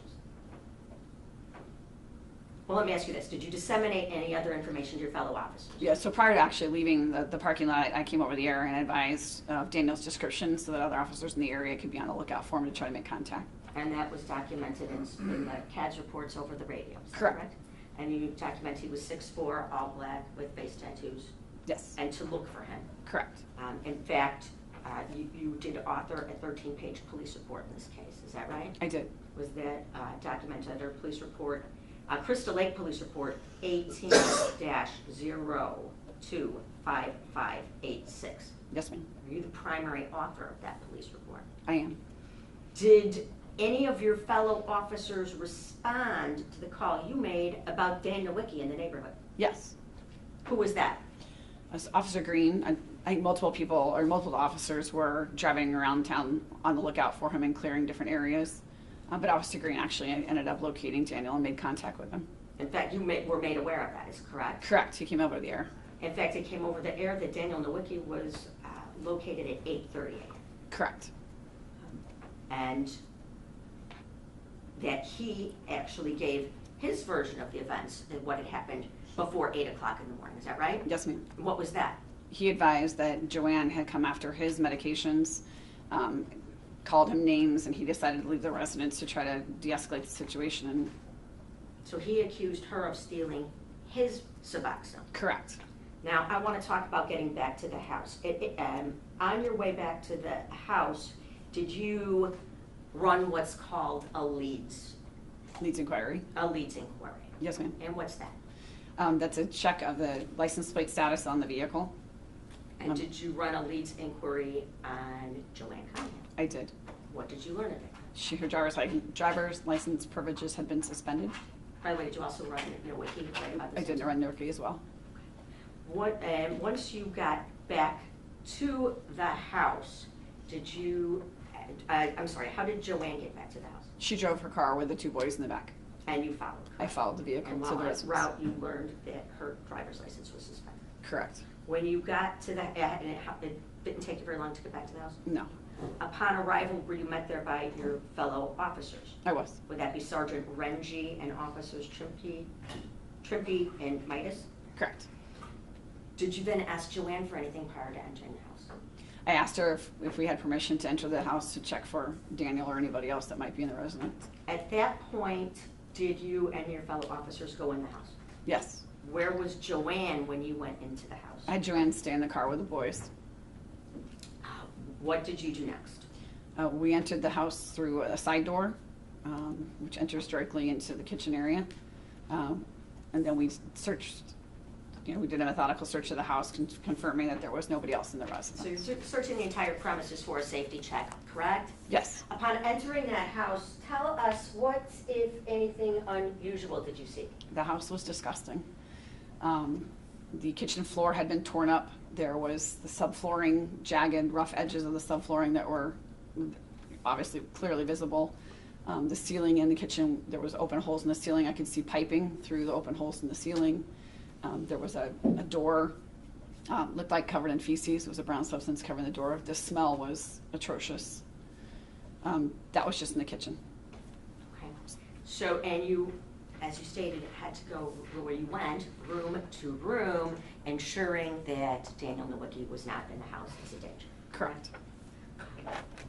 Well, let me ask you this. Did you disseminate any other information to your fellow officers? Yeah, so prior to actually leaving the parking lot, I came over the area and advised of Daniel's description so that other officers in the area could be on the lookout for him to try to make contact. And that was documented in the CADS reports over the radios, Correct. And you document he was 6'4", all black, with face tattoos, Yes, and to look for him. correct. In fact, you did author a 13-page police report in this case, is that right? I did. Was that documented under police report, Crystal Lake Police Report 18-025586? Yes, ma'am. Are you the primary author of that police report? I am. Did any of your fellow officers respond to the call you made about Dan Nowicki in the neighborhood? Yes. Who was that? As Officer Green, I think multiple people or multiple officers were driving around town on the lookout for him and clearing different areas. But Officer Green actually ended up locating Daniel and made contact with him. In fact, you were made aware of that, is correct? Correct. He came over the air. In fact, it came over the air that Daniel Nowicki was located at 8:30 a.m. Correct. And that he actually gave his version of the events and what had happened before 8 o'clock in the morning. Is that right? Yes, ma'am. What was that? He advised that Joanne had come after his medications, called him names, and he decided to leave the residence to try to de-escalate the situation. And So he accused her of stealing his Suboxone. correct. Now, I want to talk about getting back to the house. On your way back to the house, did you run what's called a leads Inquiry. inquiry? Yes, ma'am. And what's that? That's a check of the license plate status on the vehicle. And did you run a leads inquiry on Joanne Cunningham? I did. What did you learn of it? Her driver's license privileges had been suspended. By the way, did you also run Nowicki? I did run Norky as well. Once you got back to the house, did you, I'm sorry, how did Joanne get back to the house? She drove her car with the two boys in the back. And you followed her? I followed the vehicle And to while the en residence. route, you learned that her driver's license was suspended. Correct. When you got to the, and it didn't take you very long to get back to the house? No, Upon arrival, were you met there by your fellow officers? I was. Would that be Sergeant Rengie and Officers Trimpe and Midas? Correct. Did you then ask Joanne for anything prior to entering the house? I asked her if we had permission to enter the house to check for Daniel or anybody else that might be in the residence. At that point, did you and your fellow officers go in the house? Yes. Where was Joanne when you went into the house? I had Joanne stay in the car with the boys. What did you do next? We entered the house through a side door, which enters directly into the kitchen area. And then we searched, we did a methodical search of the house, confirming that there was nobody else in the residence. So you're searching the entire premises for a safety check, correct? Yes. Upon entering that house, tell us what, if anything, unusual did you see? The house was disgusting. The kitchen floor had been torn up. There was the subflooring, jagged, rough edges of the subflooring that were obviously clearly visible. The ceiling in the kitchen, there was open holes in the ceiling. I could see piping through the open holes in the ceiling. There was a door, looked like covered in feces. It was a brown substance covering the door. The smell was atrocious. That was just in the kitchen. Okay. So, and you, as you stated, had to go where you went, room to room, ensuring that Daniel Nowicki was not in the house as a danger. Correct.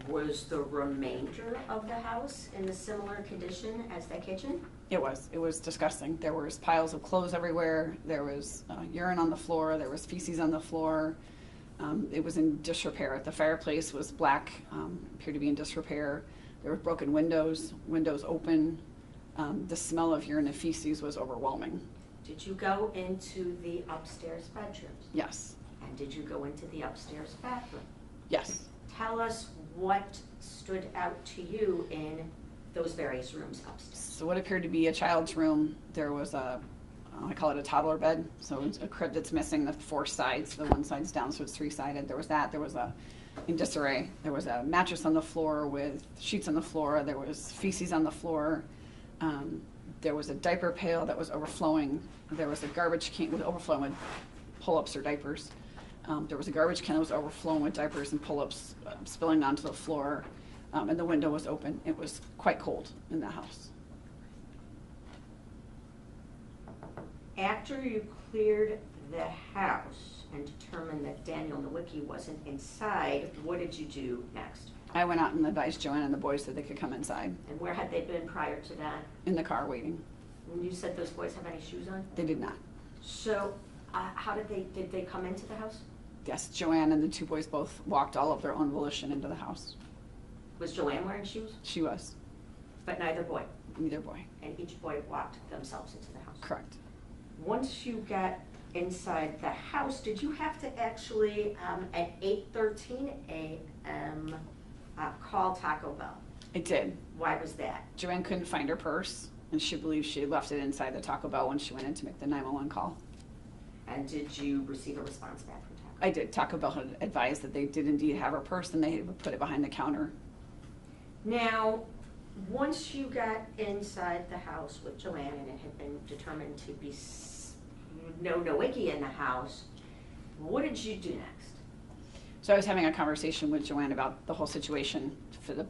Was the remainder of the house in a similar condition as that kitchen? It was disgusting. There was piles of clothes everywhere. There was urine on the floor. There was feces on the floor. It was in disrepair. The fireplace was black, appeared to be in disrepair. There were broken windows open. The smell of urine and feces was overwhelming. Did you go into the upstairs bedrooms? Yes, And did you go into the upstairs bathroom? yes. Tell us what stood out to you in those various rooms upstairs. So what appeared to be a child's room, there was I call it a toddler bed. So it's a crib that's missing the 4 sides. The one side's down, so it's 3-sided. There was that. There was in disarray. There was a mattress on the floor with sheets on the floor. There was feces on the floor. There was a diaper pail that was overflowing. There was a garbage can was overflowing with pull-ups or diapers. There was a garbage can that was overflowing with diapers and pull-ups spilling onto the floor. And the window was open. It was quite cold in the house. After you cleared the house and determined that Daniel Nowicki wasn't inside, what did you do next? I went out and advised Joanne and the boys that they could come inside And where had they been prior to that? in the car waiting. And you said those boys have any shoes on? They did not. So, how did they come into the house? Yes, Joanne and the 2 boys both walked all of their own volition into the house. Was Joanne wearing shoes? She was, But neither boy. neither boy. And each boy walked themselves into the house. Correct. Once you got inside the house, did you have to actually, at 8:13 a.m., call Taco Bell? I did. Why was that? Joanne couldn't find her purse, and she believed she had left it inside the Taco Bell when she went in to make the 911 call. And did you receive a response back from Taco? I did. Taco Bell had advised that they did indeed have her purse, and they would put it behind the counter. Now, once you got inside the house with Joanne and it had been determined to be no Nowicki in the house, what did you do next? So I was having a conversation with Joanne about the whole situation for the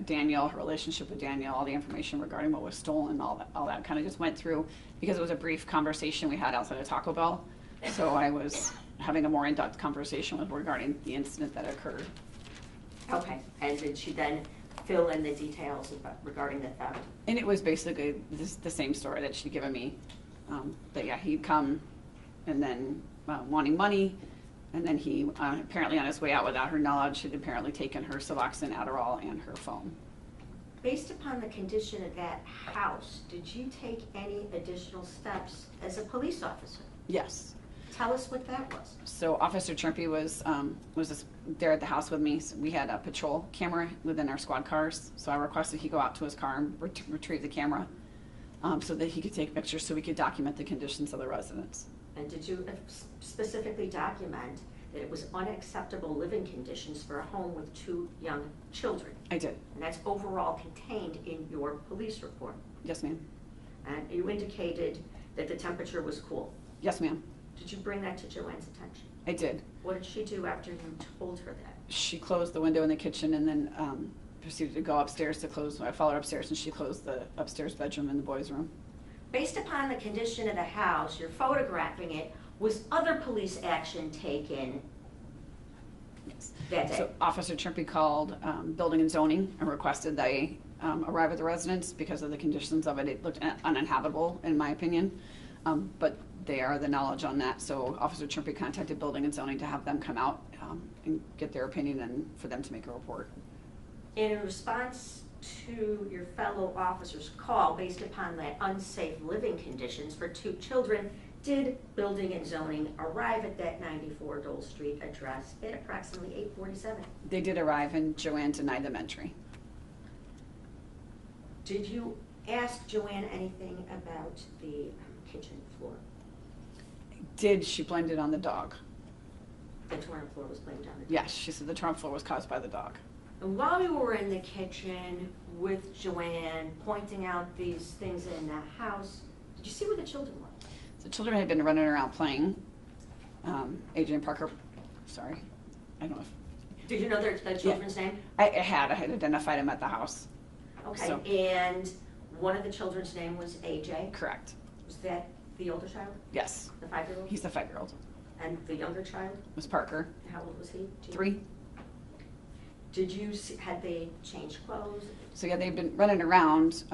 Daniel, her relationship with Daniel, all the information regarding what was stolen, all that kind of just went through because it was a brief conversation we had outside of Taco Bell. So I was having a more in-depth conversation with regarding the incident that occurred. Okay, and did she then fill in the details regarding the theft? And it was basically the same story that she'd given me. That yeah, he'd come and then wanting money, and then he apparently on his way out without her knowledge had apparently taken her Suboxone, Adderall, and her phone. Based upon the condition of that house, did you take any additional steps as a police officer? Yes. Tell us what that was. So Officer Trimpey was there at the house with me. So we had a patrol camera within our squad cars. So I requested he go out to his car and retrieve the camera so that he could take pictures so we could document the conditions of the residents. And did you specifically document that it was unacceptable living conditions for a home with 2 young children? I did. And that's overall contained in your police report. Yes, ma'am. And you indicated that the temperature was cool. Yes, ma'am. Did you bring that to Joanne's attention? I did. What did she do after you told her that? She closed the window in the kitchen and then proceeded to go upstairs to close. I followed her upstairs and she closed the upstairs bedroom in the boys' room. Based upon the condition of the house, you're photographing it, was other police action taken Yes. that day? So Officer Trimpey called Building and Zoning and requested they arrive at the residence because of the conditions of it. It looked uninhabitable, in my opinion, but they are the knowledge on that. So Officer Trimpey contacted Building and Zoning to have them come out and get their opinion and for them to make a report. In response to your fellow officer's call, based upon the unsafe living conditions for 2 children, did Building and Zoning arrive at that 94 Dole Street address at approximately 8:47? They did arrive and Joanne denied them entry. Did you ask Joanne anything about the kitchen floor? Did she blamed it on the dog? The torn floor was blamed on the dog? Yes, she said the torn floor was caused by the dog. And while you were in the kitchen with Joanne, pointing out these things in the house, did you see where the children were? The children had been running around playing. AJ and Parker, sorry, I don't know if, Did you know the children's name? I had identified him at the house. Okay, So- and one of the children's name was AJ? Correct. Was that the older child, Yes, the 5-year-old? he's the 5-year-old. And the younger child, Was Parker, how old was he? Do you- 3. Did you see, had they changed clothes? So yeah, they've been running around.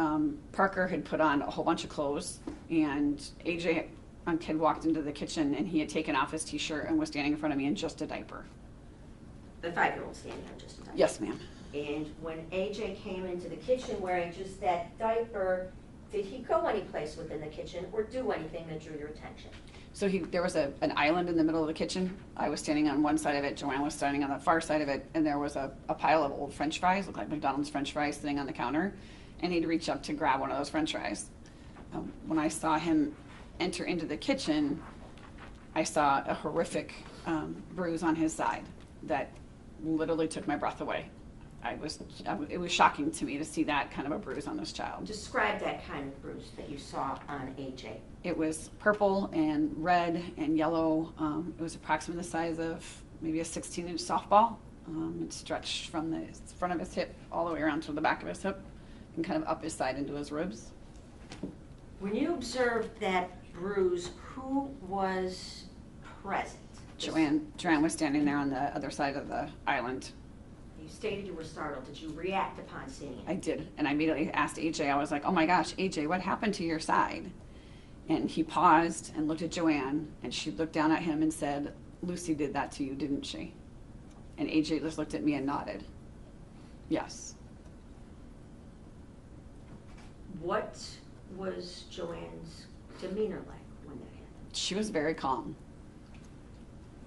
Parker had put on a whole bunch of clothes, and AJ had walked into the kitchen, and he had taken off his t-shirt and was standing in front of me in just a diaper. The 5-year-old standing there just a time. Yes, ma'am. And when AJ came into the kitchen wearing just that diaper, Did he go any place within the kitchen or do anything that drew your attention? So there was an island in the middle of the kitchen. I was standing on one side of it, Joanne was standing on the far side of it, and there was a pile of old French fries, looked like McDonald's French fries, sitting on the counter, and he'd reach up to grab one of those French fries. When I saw him enter into the kitchen, I saw a horrific bruise on his side that literally took my breath away. It was shocking to me to see that kind of a bruise on this child. Describe that kind of bruise that you saw on AJ. It was purple and red and yellow. It was approximately the size of maybe a 16-inch softball. It stretched from the front of his hip all the way around to the back of his hip and kind of up his side into his ribs. When you observed that bruise, who was present? Joanne was standing there on the other side of the island. You stated you were startled. Did you react upon seeing it? I did, and I immediately asked AJ, I was like, oh my gosh, AJ, what happened to your side? And he paused and looked at Joanne, and she looked down at him and said, Lucy did that to you, didn't she? And AJ just looked at me and nodded. Yes. What was Joanne's demeanor like when that happened? She was very calm.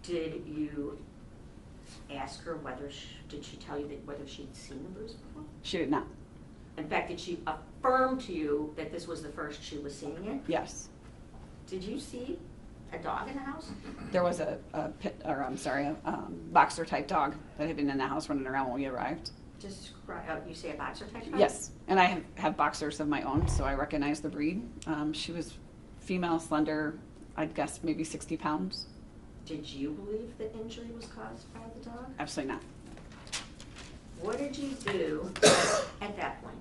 Did you ask her did she tell you whether she'd seen the bruise before? She did not. In fact, did she affirm to you that this was the first she was seeing it? Yes. Did you see a dog in the house? There was a boxer type dog that had been in the house running around when we arrived. You say a boxer type dog? Yes, and I have boxers of my own, so I recognize the breed. She was female, slender, I'd guess maybe 60 pounds. Did you believe the injury was caused by the dog? Absolutely not. What did you do at that point?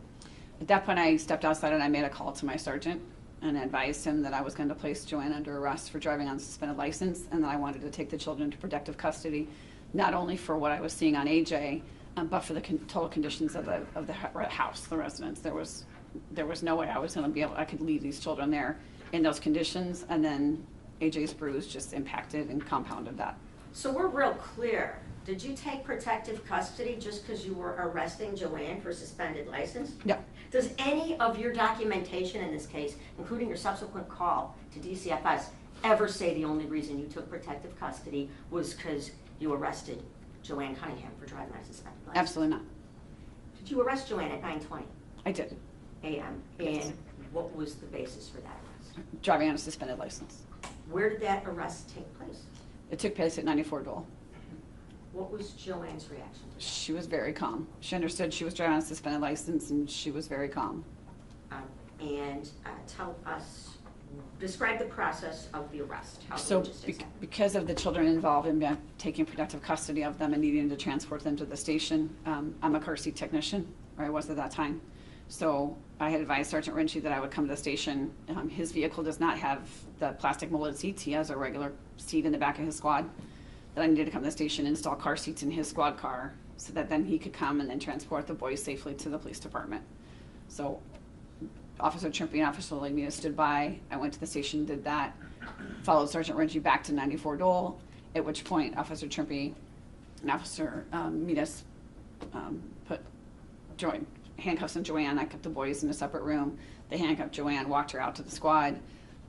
At that point, I stepped outside and I made a call to my sergeant and advised him that I was going to place Joanne under arrest for driving on a suspended license and that I wanted to take the children into protective custody, not only for what I was seeing on AJ, but for the total conditions of the house, the residence. There was no way I was going to I could leave these children there in those conditions, and then AJ's bruise just impacted and compounded that. So we're real clear. Did you take protective custody just because you were arresting Joanne for suspended license? No. Does any of your documentation in this case, including your subsequent call to DCFS, ever say the only reason you took protective custody was because you arrested Joanne Cunningham for driving on a suspended license? Absolutely not. Did you arrest Joanne at 9:20 I did. a.m.? Yes. And what was the basis for that arrest? Driving on a suspended license. Where did that arrest take place? It took place at 94 Dole. What was Joanne's reaction to that? She was very calm. She understood she was driving on a suspended license, and she was very calm. Tell us, describe the process of the arrest. How the So logistics happened. because of the children involved in taking protective custody of them and needing to transport them to the station, I'm a car seat technician, or I was at that time. So I had advised Sergeant Rinchie that I would come to the station. His vehicle does not have the plastic molded seats. He has a regular seat in the back of his squad. That I needed to come to the station and install car seats in his squad car so that then he could come and then transport the boys safely to the police department. So Officer Trimpey and Officer Lagmia stood by. I went to the station, did that, followed Sergeant Rinchie back to 94 Dole, at which point Officer Trimpey and Officer Midas put handcuffs on Joanne. I kept the boys in a separate room. They handcuffed Joanne, walked her out to the squad.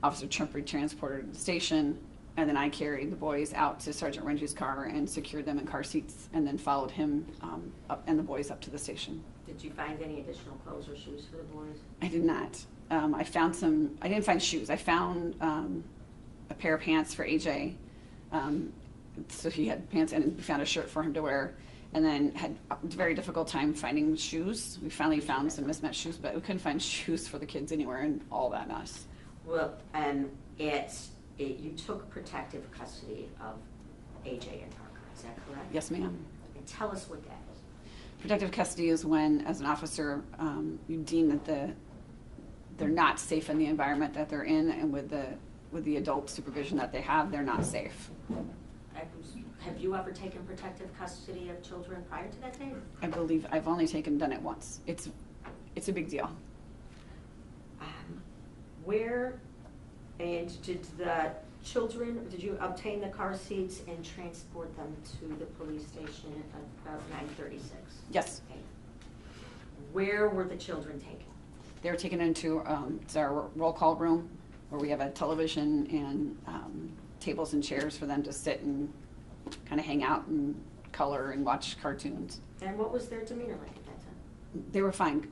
Officer Trimpey transported her to the station, and then I carried the boys out to Sergeant Rinchie's car and secured them in car seats, and then followed him and the boys up to the station. Did you find any additional clothes or shoes for the boys? I did not. I didn't find shoes. I found a pair of pants for AJ. So he had pants, and we found a shirt for him to wear, and then had a very difficult time finding shoes. We finally found some mismatched shoes, but we couldn't find shoes for the kids anywhere in all that mess. Well, you took protective custody of AJ and Parker, is that correct? Yes, ma'am. And tell us what that is. Protective custody is when, as an officer, you deem that they're not safe in the environment that they're in, and with the adult supervision that they have, they're not safe. Have you ever taken protective custody of children prior to that date? I believe I've only done it once. It's a big deal. Where and did you obtain the car seats and transport them to the police station at about 9:36? Yes. Okay. Where were the children taken? They were taken into it's our roll call room where we have a television and tables and chairs for them to sit and kind of hang out and color and watch cartoons. And what was their demeanor like at that time? They were fine.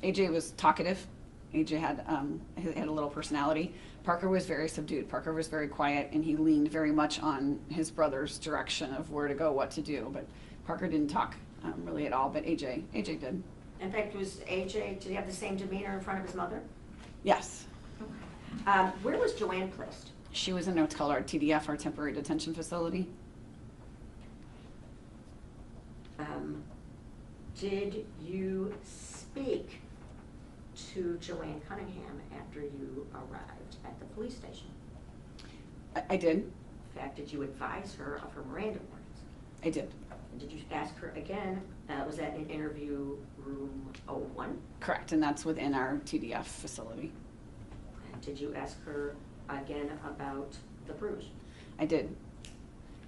AJ was talkative. AJ had a little personality. Parker was very subdued. Parker was very quiet, and he leaned very much on his brother's direction of where to go, what to do. But Parker didn't talk really at all. But AJ did. In fact, did he have the same demeanor in front of his mother? Yes, Where was Joanne placed? she was in what's called our TDF, our temporary detention facility. Did you speak to Joanne Cunningham after you arrived at the police station? I did. In fact, did you advise her of her Miranda warnings? I did. And did you ask her again, was that in interview room 01? Correct, and that's within our TDF facility. And did you ask her again about the bruise? I did.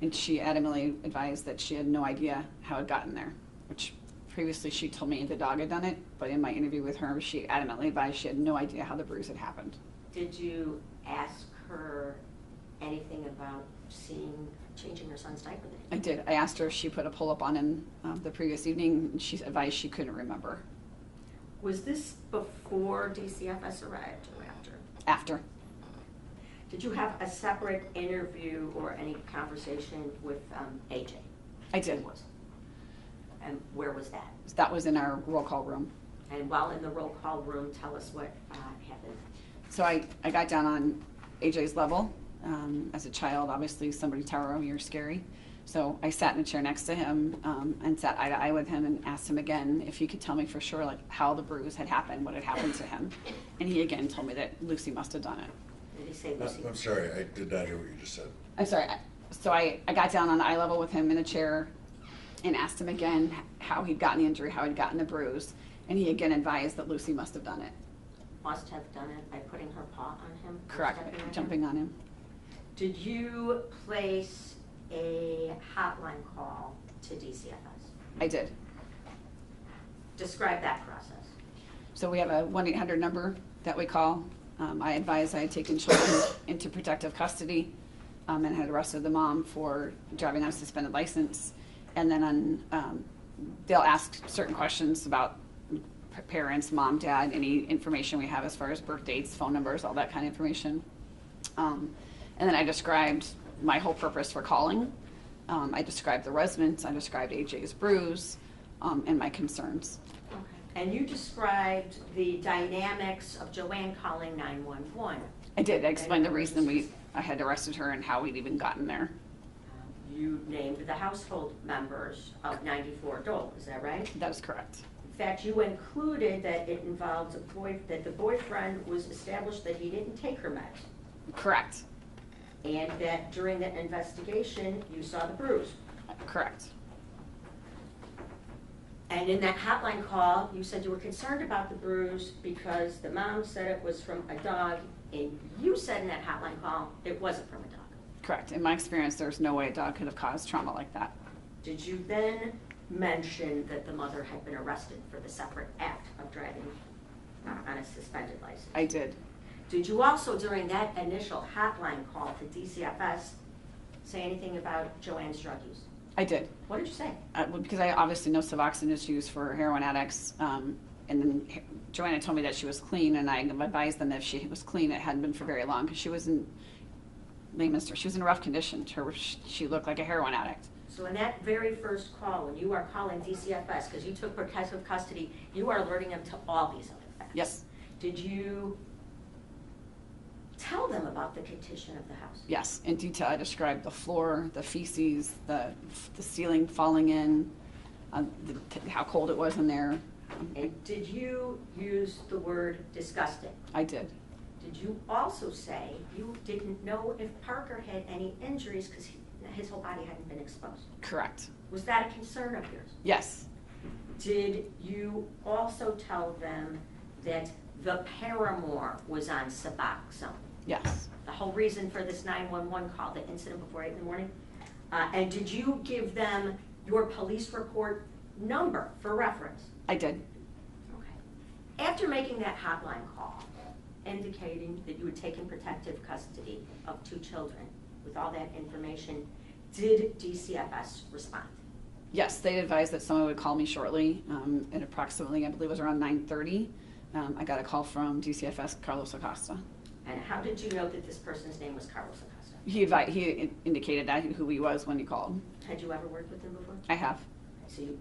And she adamantly advised that she had no idea how it got in there, which previously she told me the dog had done it, but in my interview with her, she adamantly advised she had no idea how the bruise had happened. Did you ask her anything about changing her son's diaper? I did. I asked her if she put a pull-up on him the previous evening, and she advised she couldn't remember. Was this before DCFS arrived or after? After. Did you have a separate interview or any conversation with AJ? I did. And where was that? That was in our roll call room. And while in the roll call room, tell us what happened. So I got down on AJ's level. As a child, obviously, somebody tower you're scary. So I sat in a chair next to him and sat eye to eye with him and asked him again if he could tell me for sure like how the bruise had happened, what had happened to him. And he again told me that Lucy must have done it. Did he say Lucy? I'm sorry, I did not hear what you just said. I'm sorry. So I got down on eye level with him in a chair and asked him again how he'd gotten the injury, how he'd gotten the bruise. And he again advised that Lucy must have done it. Must have done it by putting her paw on him? Correct, jumping on him. Did you place a hotline call to DCFS? I did. Describe that process. So we have a 1-800 number that we call. I advised I had taken children into protective custody and had arrested the mom for driving on a suspended license. And then they'll ask certain questions about parents, mom, dad, any information we have as far as birth dates, phone numbers, all that kind of information. And then I described my whole purpose for calling. I described the residence, I described AJ's bruise, and my concerns. Okay. And you described the dynamics of Joanne calling 911. I did. I explained the reason I had arrested her and how we'd even gotten there. You named the household members of 94 Dole, is that right? That is correct. In fact, you included that it involved that the boyfriend was established that he didn't take her meds. Correct. And that during that investigation, you saw the bruise. Correct. And in that hotline call, you said you were concerned about the bruise because the mom said it was from a dog, and you said in that hotline call it wasn't from a dog. Correct. In my experience, there's no way a dog could have caused trauma like that. Did you then mention that the mother had been arrested for the separate act of driving on a suspended license? I did. Did you also, during that initial hotline call to DCFS, say anything about Joanne's drug use? I did. What did you say? Well, because I obviously know Suboxone is used for heroin addicts. And then Joanna told me that she was clean, and I advised them that if she was clean, it hadn't been for very long because she was in she was in rough condition. She looked like a heroin addict. So in that very first call, when you are calling DCFS, because you took protective custody, you are alerting them to all these other facts. Yes. Did you tell them about the condition of the house? Yes, in detail. I described the floor, the feces, the ceiling falling in, how cold it was in there. And did you use the word disgusting? I did. Did you also say you didn't know if Parker had any injuries because his whole body hadn't been exposed? Correct. Was that a concern of yours? Yes. Did you also tell them that the paramour was on Suboxone? Yes. The whole reason for this 911 call, the incident before 8 in the morning? And did you give them your police report number for reference? I did. Okay. After making that hotline call, indicating that you had taken protective custody of 2 children, with all that information, did DCFS respond? Yes, they advised that someone would call me shortly, and approximately, I believe it was around 9:30. I got a call from DCFS Carlos Acosta. And how did you know that this person's name was Carlos Acosta? He indicated that who he was when he called. Had you ever worked with him before? I have. So you,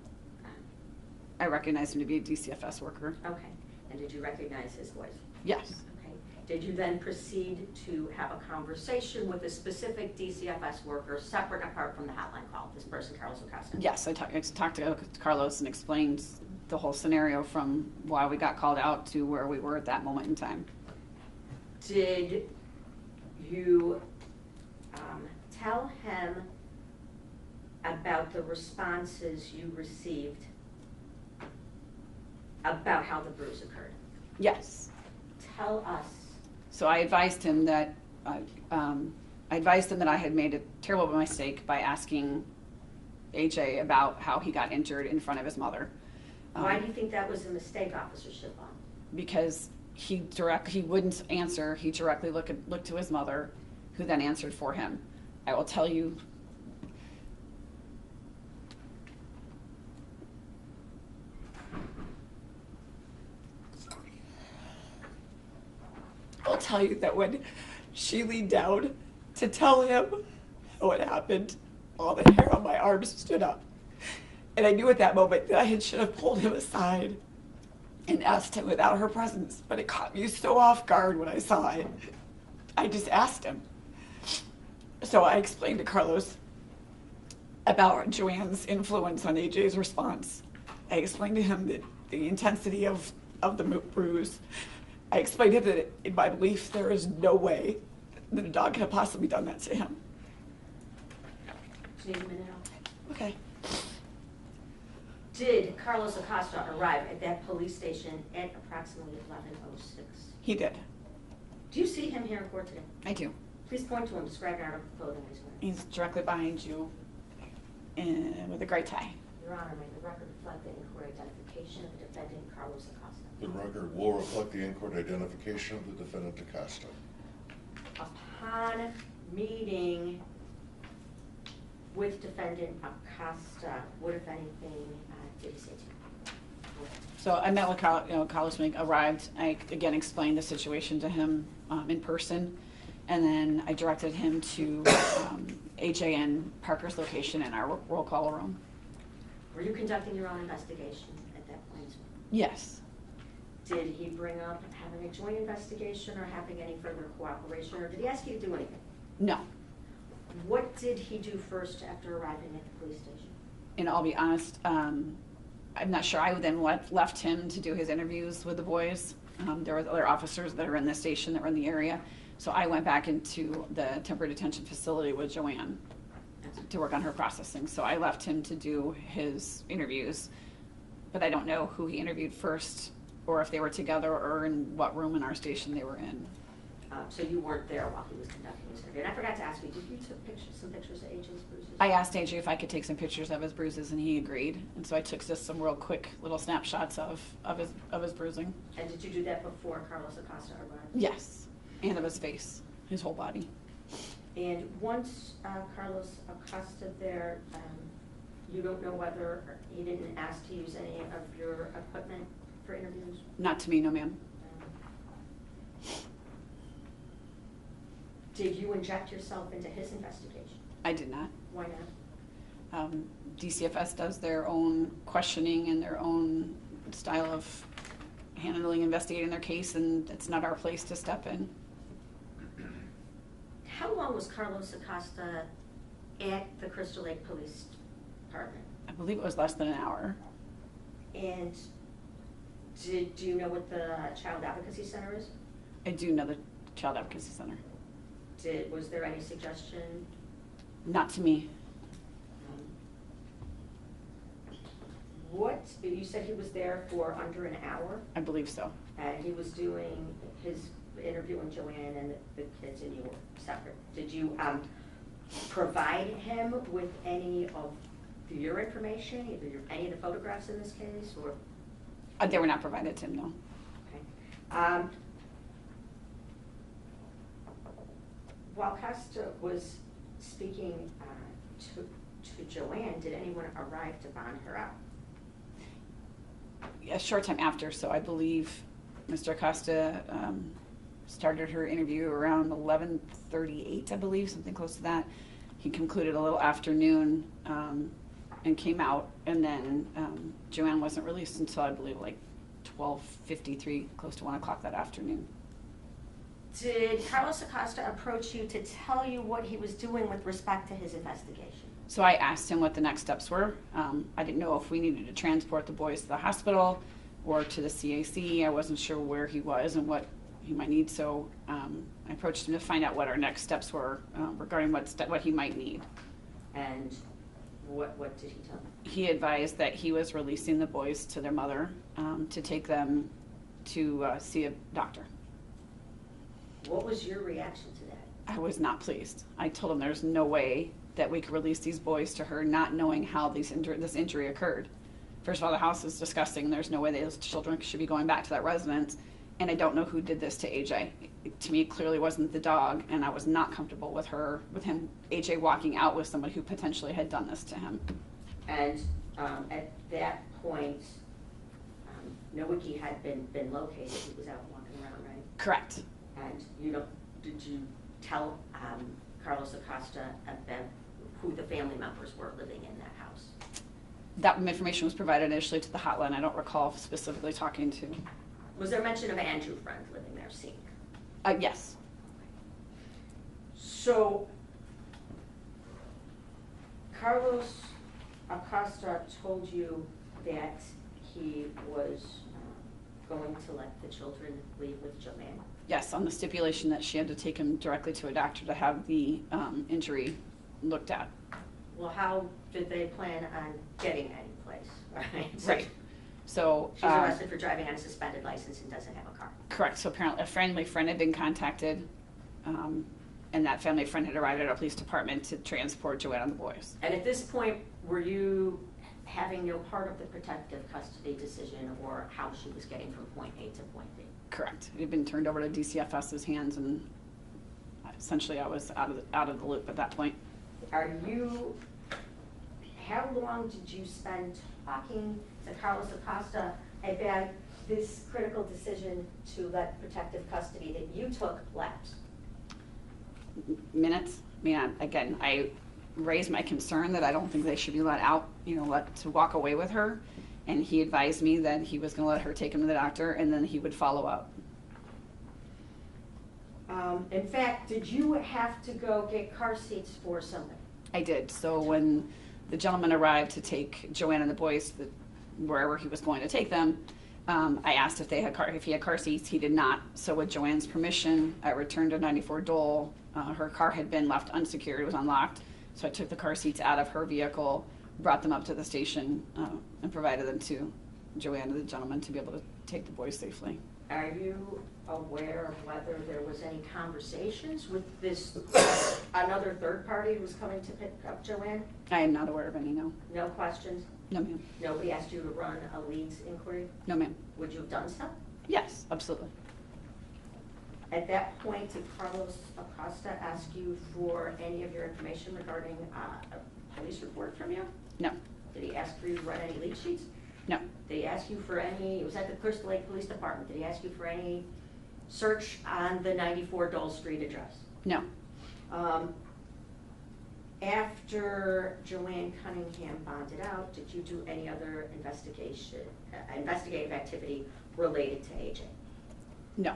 I recognized him to be a DCFS worker. okay. And did you recognize his voice? Yes. Okay. Did you then proceed to have a conversation with a specific DCFS worker separate and apart from the hotline call, this person, Carlos Acosta? Yes, I talked to Carlos and explained the whole scenario from why we got called out to where we were at that moment in time. Did you tell him about the responses you received about how the bruise occurred? Yes. Tell us. So I advised him that I had made a terrible mistake by asking AJ about how he got injured in front of his mother. Why do you think that was a mistake, Officer Shipon? Because he wouldn't answer. He directly looked to his mother, who then answered for him. I will tell you. I'll tell you that when she leaned down to tell him what happened, all the hair on my arms stood up. And I knew at that moment that I should have pulled him aside and asked him without her presence, but it caught me so off guard when I saw it. I just asked him. So I explained to Carlos about Joanne's influence on AJ's response. I explained to him that the intensity of the bruise. I explained to him that in my belief there is no way that a dog could have possibly done that to him. Just need a minute. Okay. Did Carlos Acosta arrive at that police station at approximately 11:06? He did. Do you see him here in court today? I do. Please point to him, describe out of the clothing he's wearing. He's directly behind you with a gray tie. Your Honor, may the record reflect the in-court identification of the defendant, Carlos Acosta. The record will reflect the in-court identification of the defendant Acosta. Upon meeting with defendant Acosta, what, if anything, did he say to you? So I met with Carlos when he arrived. I again explained the situation to him in person, and then I directed him to AJ and Parker's location in our roll call room. Were you conducting your own investigation at that point as well? Yes. Did he bring up having a joint investigation or having any further cooperation, or did he ask you to do anything? No. What did he do first after arriving at the police station? And I'll be honest, I'm not sure. I then left him to do his interviews with the boys. There were other officers that are in the station that were in the area. So I went back into the temporary detention facility with Joanne to work on her processing. So I left him to do his interviews, but I don't know who he interviewed first, or if they were together, or in what room in our station they were in. So you weren't there while he was conducting his interview. And I forgot to ask you, did you take some pictures of AJ's bruises? I asked AJ if I could take some pictures of his bruises, and he agreed. And so I took just some real quick little snapshots of his bruising. And did you do that before Carlos Acosta arrived? Yes, and of his face, his whole body. And once Carlos Acosta there, you don't know whether he didn't ask to use any of your equipment for interviews? Not to me, no ma'am. Did you inject yourself into his investigation? I did not. Why not? DCFS does their own questioning and their own style of handling, investigating their case, and it's not our place to step in. How long was Carlos Acosta at the Crystal Lake Police Department? I believe it was less than an hour. And do you know what the Child Advocacy Center is? I do know the Child Advocacy Center. Was there any suggestion? Not to me. What, you said he was there for under an hour? I believe so. And he was doing his interviewing Joanne and the kids, and you were separate. Did you provide him with any of your information, either any of the photographs in this case, or? They were not provided to him, no. While Costa was speaking to Joanne, did anyone arrive to bond her out? A short time after, so I believe Mr. Acosta started her interview around 11:38, I believe, something close to that. He concluded a little afternoon and came out, and then Joanne wasn't released until I believe like 12:53, close to 1 o'clock that afternoon. Did Carlos Acosta approach you to tell you what he was doing with respect to his investigation? So I asked him what the next steps were. I didn't know if we needed to transport the boys to the hospital or to the CAC. I wasn't sure where he was and what he might need, so I approached him to find out what our next steps were regarding what he might need. And what did he tell you? He advised that he was releasing the boys to their mother to take them to see a doctor. What was your reaction to that? I was not pleased. I told him there's no way that we could release these boys to her not knowing how this injury occurred. First of all, the house is disgusting. There's no way those children should be going back to that residence. And I don't know who did this to AJ. To me, it clearly wasn't the dog, and I was not comfortable with him, AJ walking out with somebody who potentially had done this to him. And at that point, Nowicki had been located. He was out walking around, right? Correct. And did you tell Carlos Acosta about who the family members were living in that house? That information was provided initially to the hotline. I don't recall specifically talking to. Was there mention of AJ Freund living there, seeing? Yes. So, Carlos Acosta told you that he was going to let the children leave with Joanne? Yes, on the stipulation that she had to take him directly to a doctor to have the injury looked at. Well, how did they plan on getting any place, right? Right. So she's arrested for driving on a suspended license and doesn't have a car. Correct. So apparently a family friend had been contacted, and that family friend had arrived at our police department to transport Joanne and the boys. And at this point, were you having no part of the protective custody decision or how she was getting from point A to point B? Correct. It had been turned over to DCFS's hands, and essentially I was out of the loop at that point. How long did you spend talking to Carlos Acosta about this critical decision to let protective custody that you took lapse? Minutes. I mean, again, I raised my concern that I don't think they should be let out, let to walk away with her. And he advised me that he was going to let her take him to the doctor, and then he would follow up. In fact, did you have to go get car seats for somebody? I did. So when the gentleman arrived to take Joanne and the boys wherever he was going to take them, I asked if he had car seats. He did not. So with Joanne's permission, I returned to 94 Dole. Her car had been left unsecured. It was unlocked. So I took the car seats out of her vehicle, brought them up to the station, and provided them to Joanne and the gentleman to be able to take the boys safely. Are you aware of whether there was any conversations with this another third party who was coming to pick up Joanne? I am not aware of any, no. No questions? No, ma'am. Nobody asked you to run a leads inquiry? No, ma'am. Would you have done so? Yes, absolutely. At that point, did Carlos Acosta ask you for any of your information regarding a police report from you? No. Did he ask for you to run any lead sheets? No. Did he ask you for any, it was at the Crystal Lake Police Department, did he ask you for any search on the 94 Dole Street address? No. After Joanne Cunningham bonded out, did you do any other investigative activity related to AJ? No.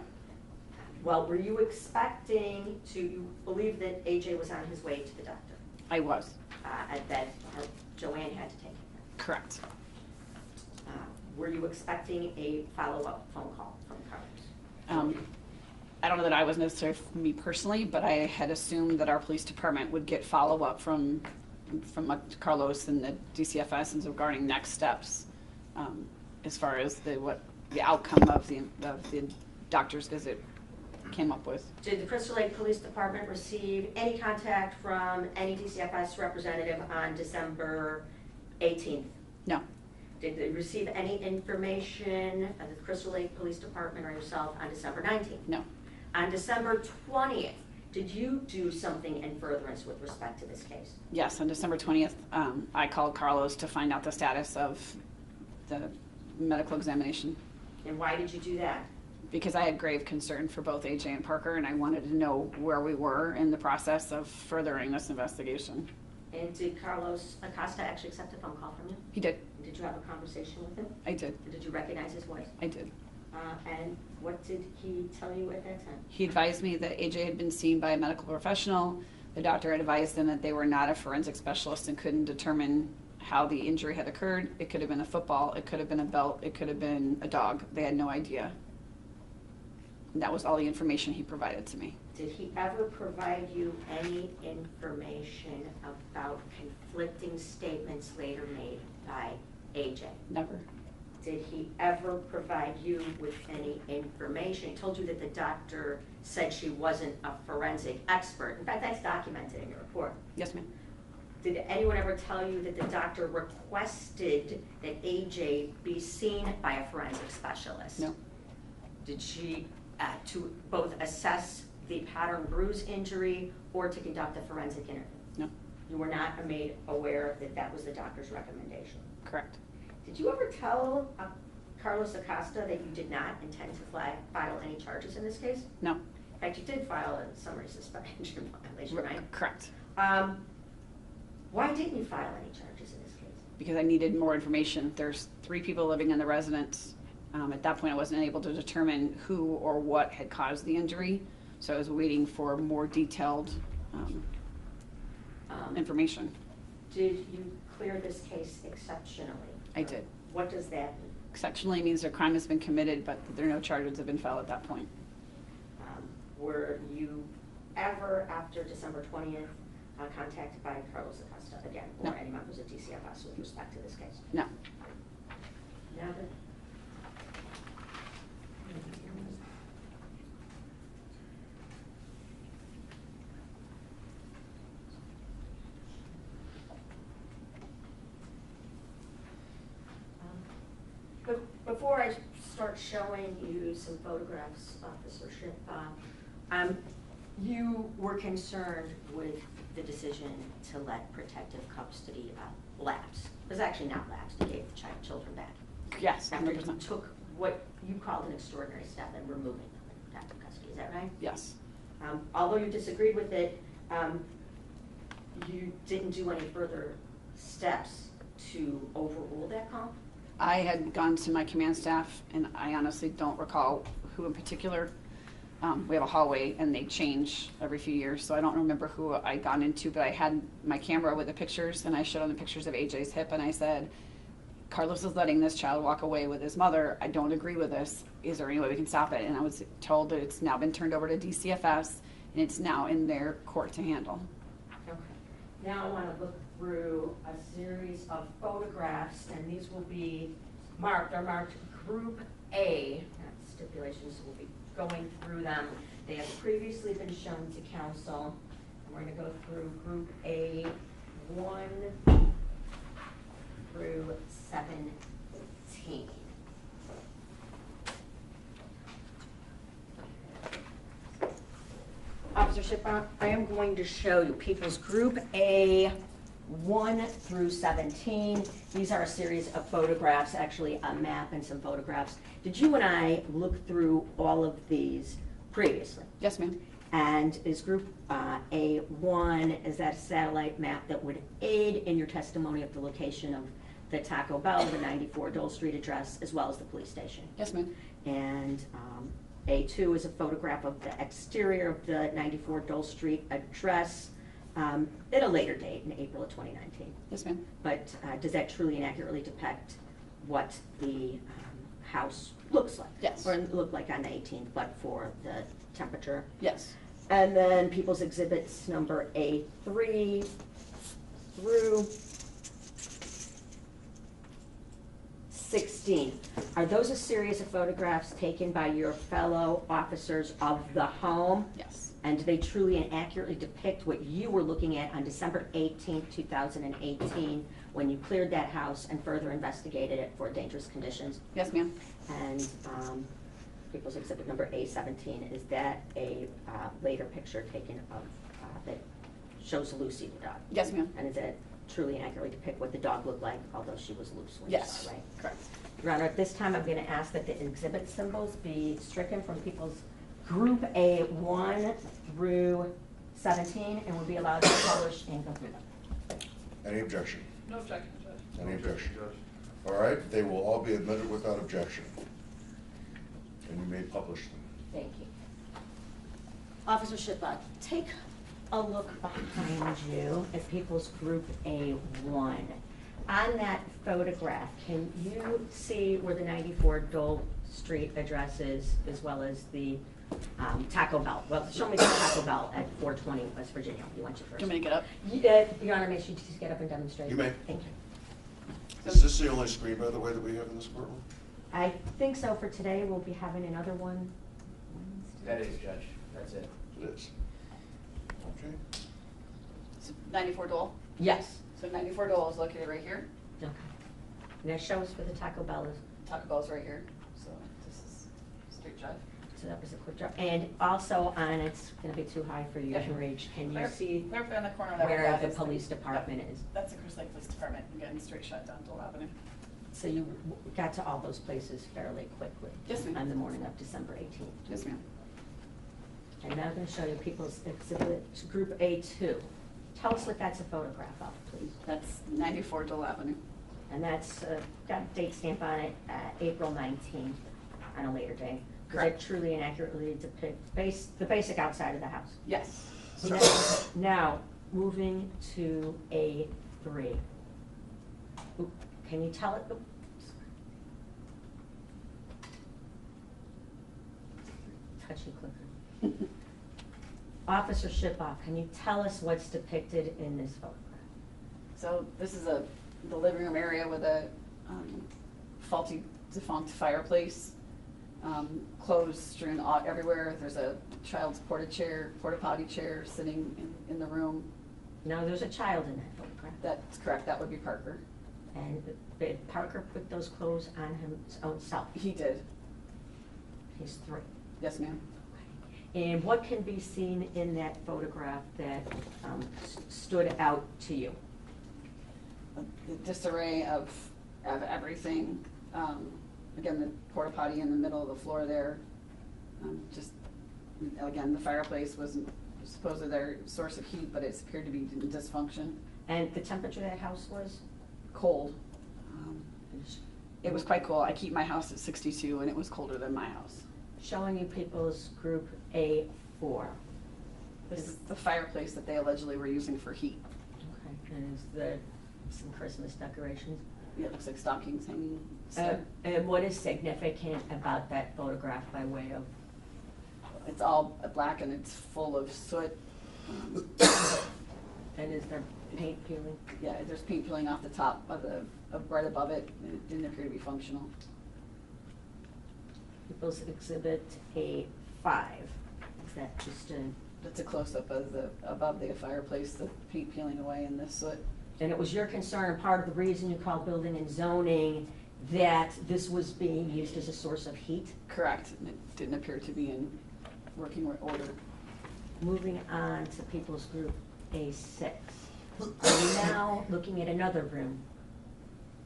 Well, were you expecting you believe that AJ was on his way to the doctor? I was. That Joanne had to take him? Correct. Were you expecting a follow-up phone call from Carlos? I don't know that I was necessarily me personally, but I had assumed that our police department would get follow-up from Carlos and the DCFS and regarding next steps as far as the outcome of the doctor's visit came up with. Did the Crystal Lake Police Department receive any contact from any DCFS representative on December 18th? No. Did they receive any information of the Crystal Lake Police Department or yourself on December 19th? No. On December 20th, did you do something in furtherance with respect to this case? Yes, on December 20th, I called Carlos to find out the status of the medical examination And why did you do that? because I had grave concern for both AJ and Parker, and I wanted to know where we were in the process of furthering this investigation. And did Carlos Acosta actually accept a phone call from you? He did. Did you have a conversation with him? I did. Did you recognize his voice? I did. And what did he tell you at that time? He advised me that AJ had been seen by a medical professional. The doctor had advised him that they were not a forensic specialist and couldn't determine how the injury had occurred. It could have been a football, it could have been a belt, it could have been a dog. They had no idea. And that was all the information he provided to me. Did he ever provide you any information about conflicting statements later made by AJ? Never. Did he ever provide you with any information? He told you that the doctor said she wasn't a forensic expert. In fact, that's documented in your report. Yes, ma'am. Did anyone ever tell you that the doctor requested that AJ be seen by a forensic specialist? No. Did she, to both assess the pattern bruise injury or to conduct a forensic interview? No. You were not made aware that that was the doctor's recommendation? Correct. Did you ever tell Carlos Acosta that you did not intend to file any charges in this case? No. In fact, you did file a summary suspension violation, right? Correct. Why didn't you file any charges in this case? Because I needed more information. There's 3 people living in the residence. At that point, I wasn't able to determine who or what had caused the injury, so I was waiting for more detailed information. Did you clear this case exceptionally? I did. What does that mean? Exceptionally means a crime has been committed, but there are no charges have been filed at that point. Were you ever, after December 20th, contacted by Carlos Acosta again, or No. any members of DCFS with respect to this case? No. Never? Before I start showing you some photographs, Officer Ship, you were concerned with the decision to let protective custody lapse. It was actually not lapse, you gave the children back. Yes, After you 100%. took what you called an extraordinary step in removing them in protective custody, is that right? Yes. Although you disagreed with it, you didn't do any further steps to overrule that call? I had gone to my command staff, and I honestly don't recall who in particular. We have a hallway, and they change every few years, so I don't remember who I'd gone into, but I had my camera with the pictures, and I showed them the pictures of AJ's hip, and I said, Carlos is letting this child walk away with his mother. I don't agree with this. Is there any way we can stop it? And I was told that it's now been turned over to DCFS, and it's now in their court to handle. Okay. Now I want to look through a series of photographs, and these will be marked. They're marked Group A. Stipulations, we'll be going through them. They have previously been shown to council. And we're going to go through Group A 1 through 17. Officer Shippa, I am going to show you People's Group A 1 through 17. These are a series of photographs, actually a map and some photographs. Did you and I look through all of these previously? Yes, ma'am. And is Group A1, is that a satellite map that would aid in your testimony of the location of the Taco Bell, the 94 Dole Street address, as well as the police station? Yes, ma'am. And A2 is a photograph of the exterior of the 94 Dole Street address at a later date in April of 2019. Yes, ma'am. But does that truly and accurately depict what the house looks like? Yes. Or looked like on the 18th, but for the temperature? Yes. And then People's Exhibits number A3 through 16. Are those a series of photographs taken by your fellow officers of the home? Yes. And do they truly and accurately depict what you were looking at on December 18th, 2018, when you cleared that house and further investigated it for dangerous conditions? Yes, ma'am. And People's Exhibit number A17, is that a later picture taken of, that shows Lucy, the dog? Yes, ma'am. And is it truly and accurately depict what the dog looked like, although she was loose when you Yes, saw it, right? correct. Your Honor, at this time, I'm going to ask that the exhibit symbols be stricken from People's Group A 1 through 17 and will be allowed to be published in complete. Any objection? No objection, Judge. Any objection? All right, they will all be admitted without objection. And you may publish them. Thank you. Officer Shabat, take a look behind you at People's Group A1. On that photograph, can you see where the 94 Dole Street address is, as well as the Taco Bell? Well, show me the Taco Bell at 420 West Virginia. You want you first? Do you want me to get up? Your Honor, may she just get up and demonstrate? You may. Thank you. Is this the only screen, by the way, that we have in this courtroom? I think so for today. We'll be having another one. That is, Judge, that's it. It is. Okay. So 94 Dole. Yes. So 94 Dole is located right here. Okay. Now show us where the Taco Bell is. Taco Bell's right here. So this is straight drive. So that was a quick drop. And also on, it's gonna be too high for you to reach. Can you see Right in the corner of that where right the is police department is? That's the Crystal Lake Police Department. Again, straight shot down Dole Avenue. So you got to all those places fairly quickly? Yes, ma'am. On the morning of December 18th? Yes, ma'am. And now I'm gonna show you People's Exhibit Group A2. Tell us what that's a photograph of, please. That's 94 Dole Avenue. And that's got a date stamp on it, April 19th, on a later day. Does it Correct. truly and accurately depict the basic outside of the house? Yes. Now, moving to A3. Oop, can you tell it? Oops. Touchy clicker. Officer Shipoff, can you tell us what's depicted in this photograph? So this is the living room area with a faulty, defunct fireplace, clothes strewn everywhere. There's a child's porta potty chair sitting in the room. Now, there's a child in that photograph. That's correct. That would be Parker. And did Parker put those clothes on his own self? He did. He's 3. Yes, ma'am. And what can be seen in that photograph that stood out to you? The disarray of everything. Again, the porta potty in the middle of the floor there. Just again, the fireplace wasn't supposedly their source of heat, but it appeared to be in dysfunction. And the temperature of that house was? Cold. It was quite cold. I keep my house at 62, and it was colder than my house. Showing you People's Group A4. This is the fireplace that they allegedly were using for heat. Okay, and is there some Christmas decorations? Yeah, it looks like stockings hanging. stuff. And what is significant about that photograph by way of? It's all black and it's full of soot. And is there paint peeling? Yeah, there's paint peeling off the top right above it, and it didn't appear to be functional. People's Exhibit A5. Is that just a? That's a close-up of above the fireplace, the paint peeling away and the soot. And it was your concern, part of the reason you called building and zoning, that this was being used as a source of heat? Correct, and it didn't appear to be in working order. Moving on to People's Group A6. Are we now looking at another room?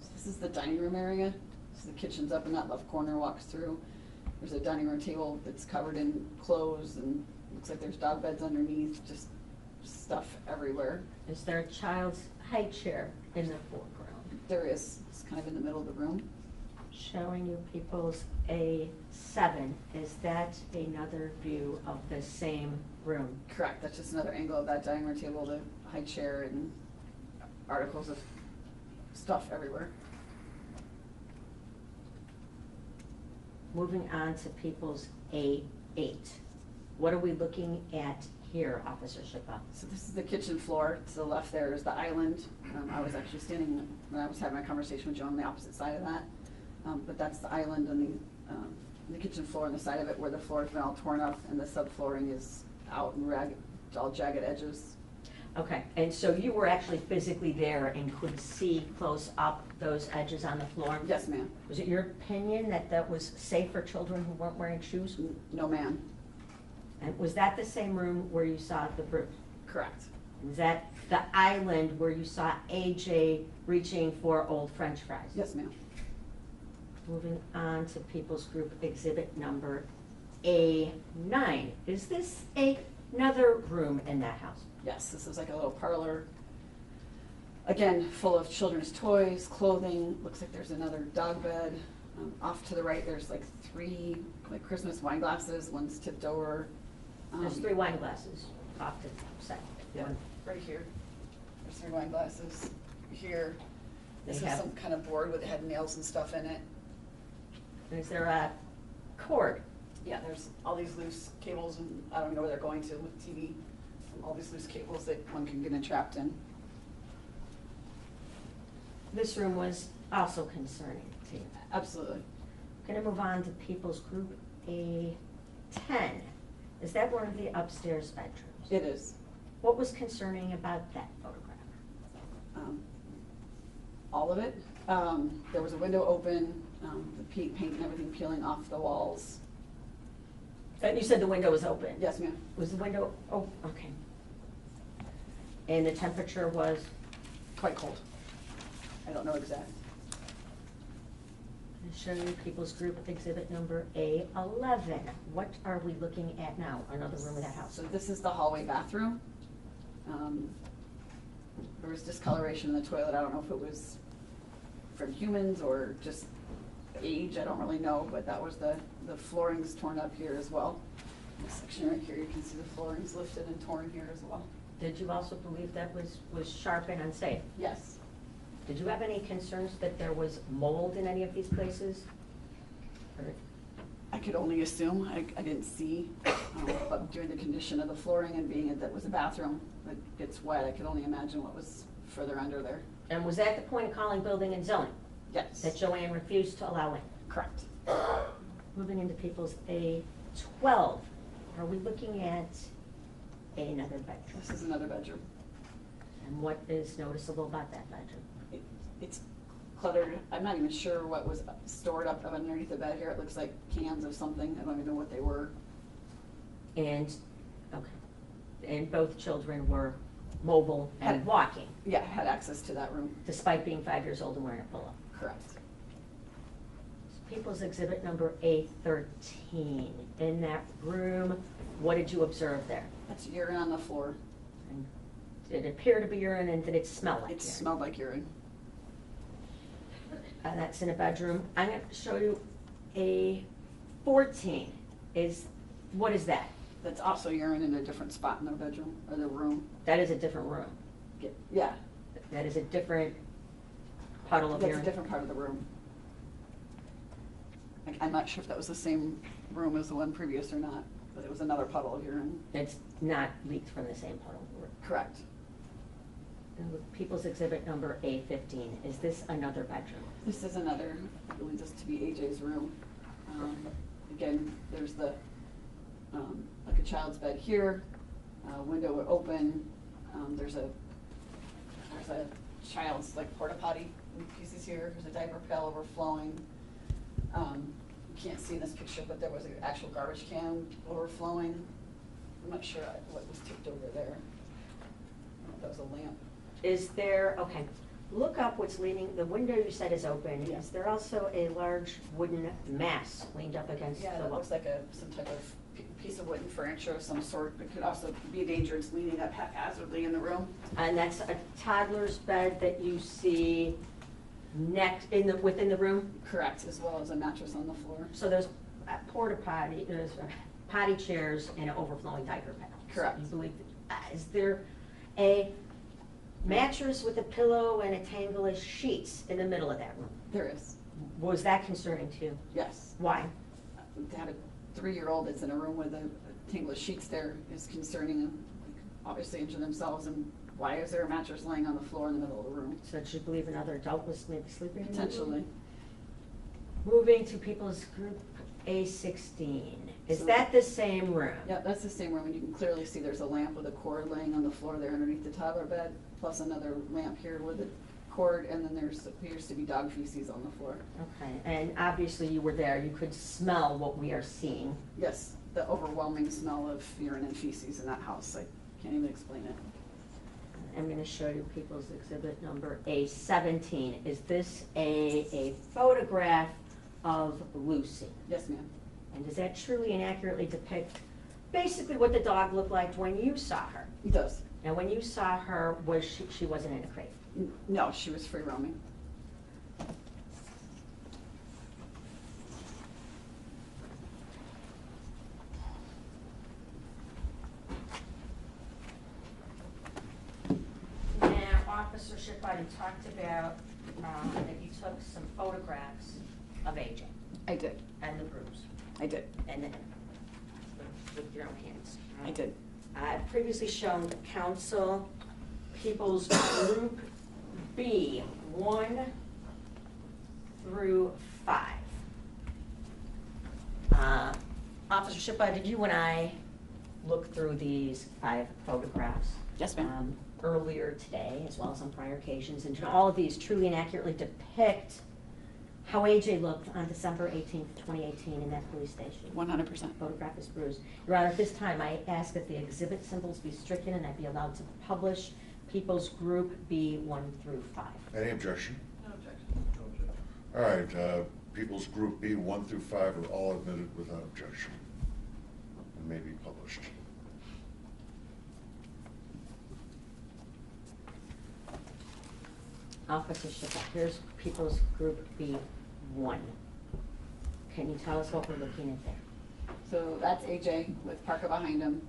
So this is the dining room area. So the kitchen's up in that left corner, walks through. There's a dining room table that's covered in clothes and looks like there's dog beds underneath, just stuff everywhere. Is there a child's high chair in the foreground? There is, it's kind of in the middle of the room. Showing you People's A7. Is that another view of the same room? Correct, that's just another angle of that dining room table, the high chair and articles of stuff everywhere. Moving on to People's A8. What are we looking at here, Officer Shipa? So this is the kitchen floor. To the left there is the island. I was actually standing when I was having my conversation with Joe on the opposite side of that. But that's the island and the kitchen floor on the side of it where the floor has been all torn up and the subflooring is out and ragged, all jagged edges. Okay, and so you were actually physically there and could see close up those edges on the floor? Yes, ma'am. Was it your opinion that that was safe for children who weren't wearing shoes? No, ma'am. And was that the same room where you saw the group? Correct. Was that the island where you saw AJ reaching for old French fries? Yes, ma'am. Moving on to People's Group Exhibit number A9. Is this another room in that house? Yes, this is like a little parlor. Again, full of children's toys, clothing. Looks like there's another dog bed. Off to the right, there's like 3 like Christmas wine glasses. One's tipped over. There's 3 wine glasses off to the side. Yeah, right here. There's 3 wine glasses. Here. This They is have- some kind of board with it had nails and stuff in it. Is there a cord? Yeah, there's all these loose cables, and I don't know where they're going to with TV. All these loose cables that one can get entrapped in. This room was also concerning to you. Absolutely. Going to move on to People's Group A10. Is that one of the upstairs bedrooms? It is. What was concerning about that photograph? All of it. There was a window open, the paint and everything peeling off the walls. You said the window was open? Yes, ma'am. Was the window, oh, okay. And the temperature was? Quite cold. I don't know exact. I'll show you People's Group Exhibit number A11. What are we looking at now? Another room in that house? So this is the hallway bathroom. There was discoloration in the toilet. I don't know if it was from humans or just age. I don't really know, but that was the flooring's torn up here as well. This section right here, you can see the flooring's lifted and torn here as well. Did you also believe that was sharp and unsafe? Yes. Did you have any concerns that there was mold in any of these places? Or- I could only assume. I didn't see, but during the condition of the flooring and being that was a bathroom that gets wet, I could only imagine what was further under there. And was that the point of calling building and zoning? Yes. That Joanne refused to allow in? Correct. Moving into People's A12, are we looking at another bedroom? This is another bedroom. And what is noticeable about that bedroom? It's cluttered. I'm not even sure what was stored up underneath the bed here. It looks like cans of something. I don't even know what they were. And, okay, and both children were mobile and Had- walking, Yeah, had access to that room. despite being 5 years old and wearing a polo. Correct. People's Exhibit number A13. In that room, what did you observe there? That's urine on the floor. And did it appear to be urine, and did it smell like It urine? smelled like urine. That's in a bedroom. I'm going to show you A14. What is that? That's also urine in a different spot in the bedroom or the room. That is a different room. Yeah, That is a different puddle of that's urine. a different part of the room. I'm not sure if that was the same room as the one previous or not, but it was another puddle of urine. It's not leaked from the same puddle. Correct. People's Exhibit number A15. Is this another bedroom? This is another, I believe this to be AJ's room. Again, there's the, like a child's bed here, window open. There's a child's like porta potty pieces here. There's a diaper pail overflowing. You can't see in this picture, but there was an actual garbage can overflowing. I'm not sure what was tipped over there. I don't know if that was a lamp. Is there, okay, look up what's leaning, the window you said is open. Yeah. Is there also a large wooden mass leaned up against Yeah, the that wall? looks like some type of piece of wooden furniture of some sort. It could also be a danger. It's leaning up haphazardly in the room. And that's a toddler's bed that you see within the room? Correct, as well as a mattress on the floor. So there's a porta potty, there's potty chairs and an overflowing diaper pail. Correct. So you believe, is there a mattress with a pillow and a tangle of sheets in the middle of that room? There is, Was that concerning too? yes. Why? To have a 3-year-old that's in a room with a tangle of sheets there is concerning them, obviously injure themselves. And why is there a mattress laying on the floor in the middle of the room? So did you believe another adult was maybe sleeping in the room? Potentially. Moving to People's Group A16. Is So- that the same room? Yep, that's the same room, and you can clearly see there's a lamp with a cord laying on the floor there underneath the toddler bed, plus another lamp here with a cord, and then there's, appears to be dog feces on the floor. Okay, and obviously you were there, you could smell what we are seeing. Yes, the overwhelming smell of urine and feces in that house, I can't even explain it. I'm gonna show you people's exhibit number A17. Is this a photograph of Lucy? Yes, ma'am. And does that truly and accurately depict basically what the dog looked like when you saw her? It does. Now, when you saw her, was she wasn't in a crate? No, she was free roaming. Now, Officer Shabat, you talked about that you took some photographs of AJ I did, and the bruise, I did, and then with your own hands. I did. I've previously shown council People's Group B, 1 through 5. Officer Shipa, did you and I look through these 5 photographs? Yes, ma'am. Earlier today, as well as on prior occasions, and all of these truly and accurately depict how AJ looked on December 18th, 2018 in that police station. 100%. Photograph is bruised. Your Honor, at this time, I ask that the exhibit symbols be stricken and I be allowed to publish People's Group B 1 through 5. Any objection? No objection. All right, People's Group B 1 through 5 are all admitted without objection and may be published. Officer Shipa, here's People's Group B 1. Can you tell us what we're looking at there? So that's AJ with Parker behind him.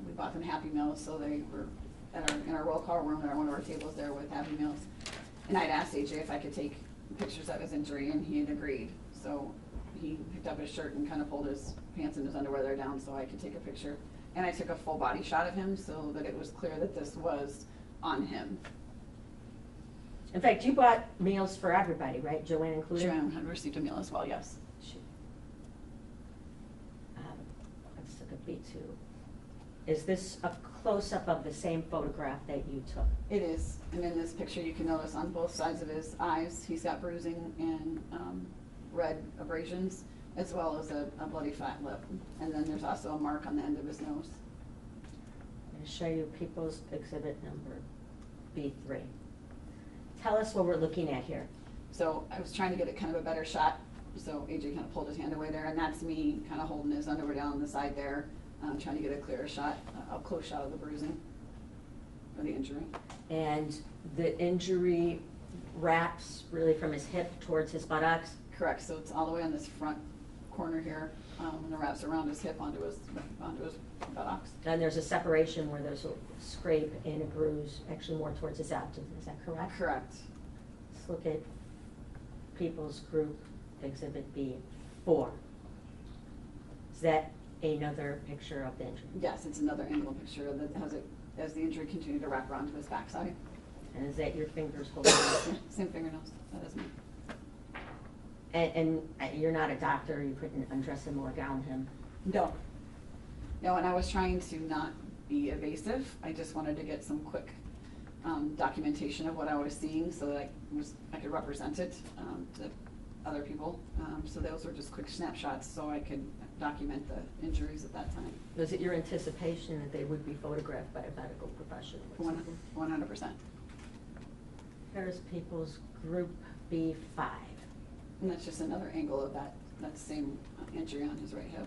We bought them Happy Meals, so they were in our roll call room, at one of our tables there with Happy Meals. And I'd asked AJ if I could take pictures of his injury, and he had agreed. So he picked up his shirt and kind of pulled his pants and his underwear there down so I could take a picture. And I took a full body shot of him so that it was clear that this was on him. In fact, you bought meals for everybody, right? Joanne included? Joanne had received a meal as well, yes. Let's look at B2. Is this a close-up of the same photograph that you took? It is, and in this picture you can notice on both sides of his eyes, he's got bruising and red abrasions, as well as a bloody fat lip. And then there's also a mark on the end of his nose. I'm going to show you People's Exhibit number B3. Tell us what we're looking at here. So I was trying to get it kind of a better shot, so AJ kind of pulled his hand away there, and that's me kind of holding his underwear down on the side there, trying to get a clearer shot, a close shot of the bruising or the injury. And the injury wraps really from his hip towards his buttocks? Correct, so it's all the way on this front corner here, and it wraps around his hip onto his buttocks. And there's a separation where there's a scrape and a bruise, actually more towards his abdomen, is that correct? Correct. Let's look at People's Group Exhibit B4. Is that another picture of the injury? Yes, it's another angle picture that has it as the injury continued to wrap around to his backside. And is that your fingers holding it? Same fingernails, that is me. And you're not a doctor, you couldn't undress him or gown him? No. No, and I was trying to not be evasive. I just wanted to get some quick documentation of what I was seeing so that I could represent it to other people. So those were just quick snapshots so I could document the injuries at that time. Was it your anticipation that they would be photographed by a medical professional? 100%. Here's People's Group B5. And that's just another angle of that same injury on his right hip.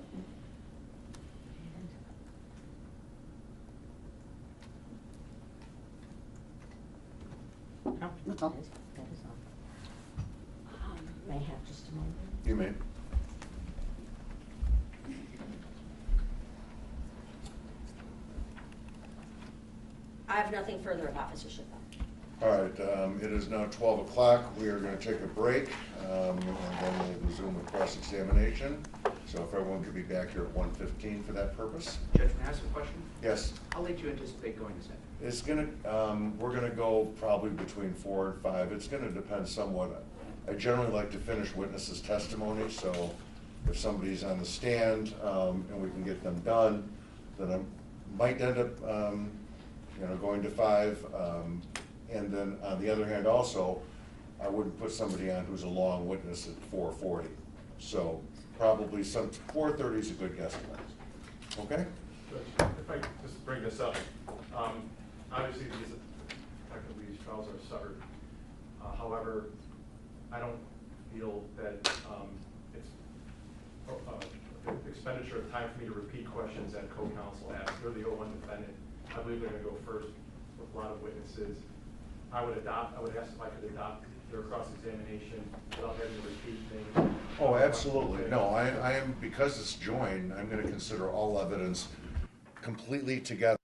Oh, That's all. that is all. May I have just a moment? You may. I have nothing further of Officer Shipa. All right, it is now 12 o'clock. We are going to take a break, and then we'll resume the cross-examination. So if everyone could be back here at 1:15 for that purpose. Judge, may I ask a question? Yes. How late do you anticipate going this evening? It's we're gonna go probably between 4 and 5. It's gonna depend somewhat. I generally like to finish witnesses' testimony, so if somebody's on the stand, and we can get them done, then I might end up, going to 5. And then on the other hand also, I wouldn't put somebody on who's a long witness at 4:40. So probably 4:30 is a good guesstimate. Okay? Judge, if I just bring this up, obviously technically these trials are severed. However, I don't feel that it's expenditure of time for me to repeat questions that co-counsel asked. They're the 01 defendant. I believe they're going to go first with a lot of witnesses. I would ask if I could adopt their cross-examination without having to repeat things. Oh, absolutely. No, I am, because it's joined, I'm going to consider all evidence completely together.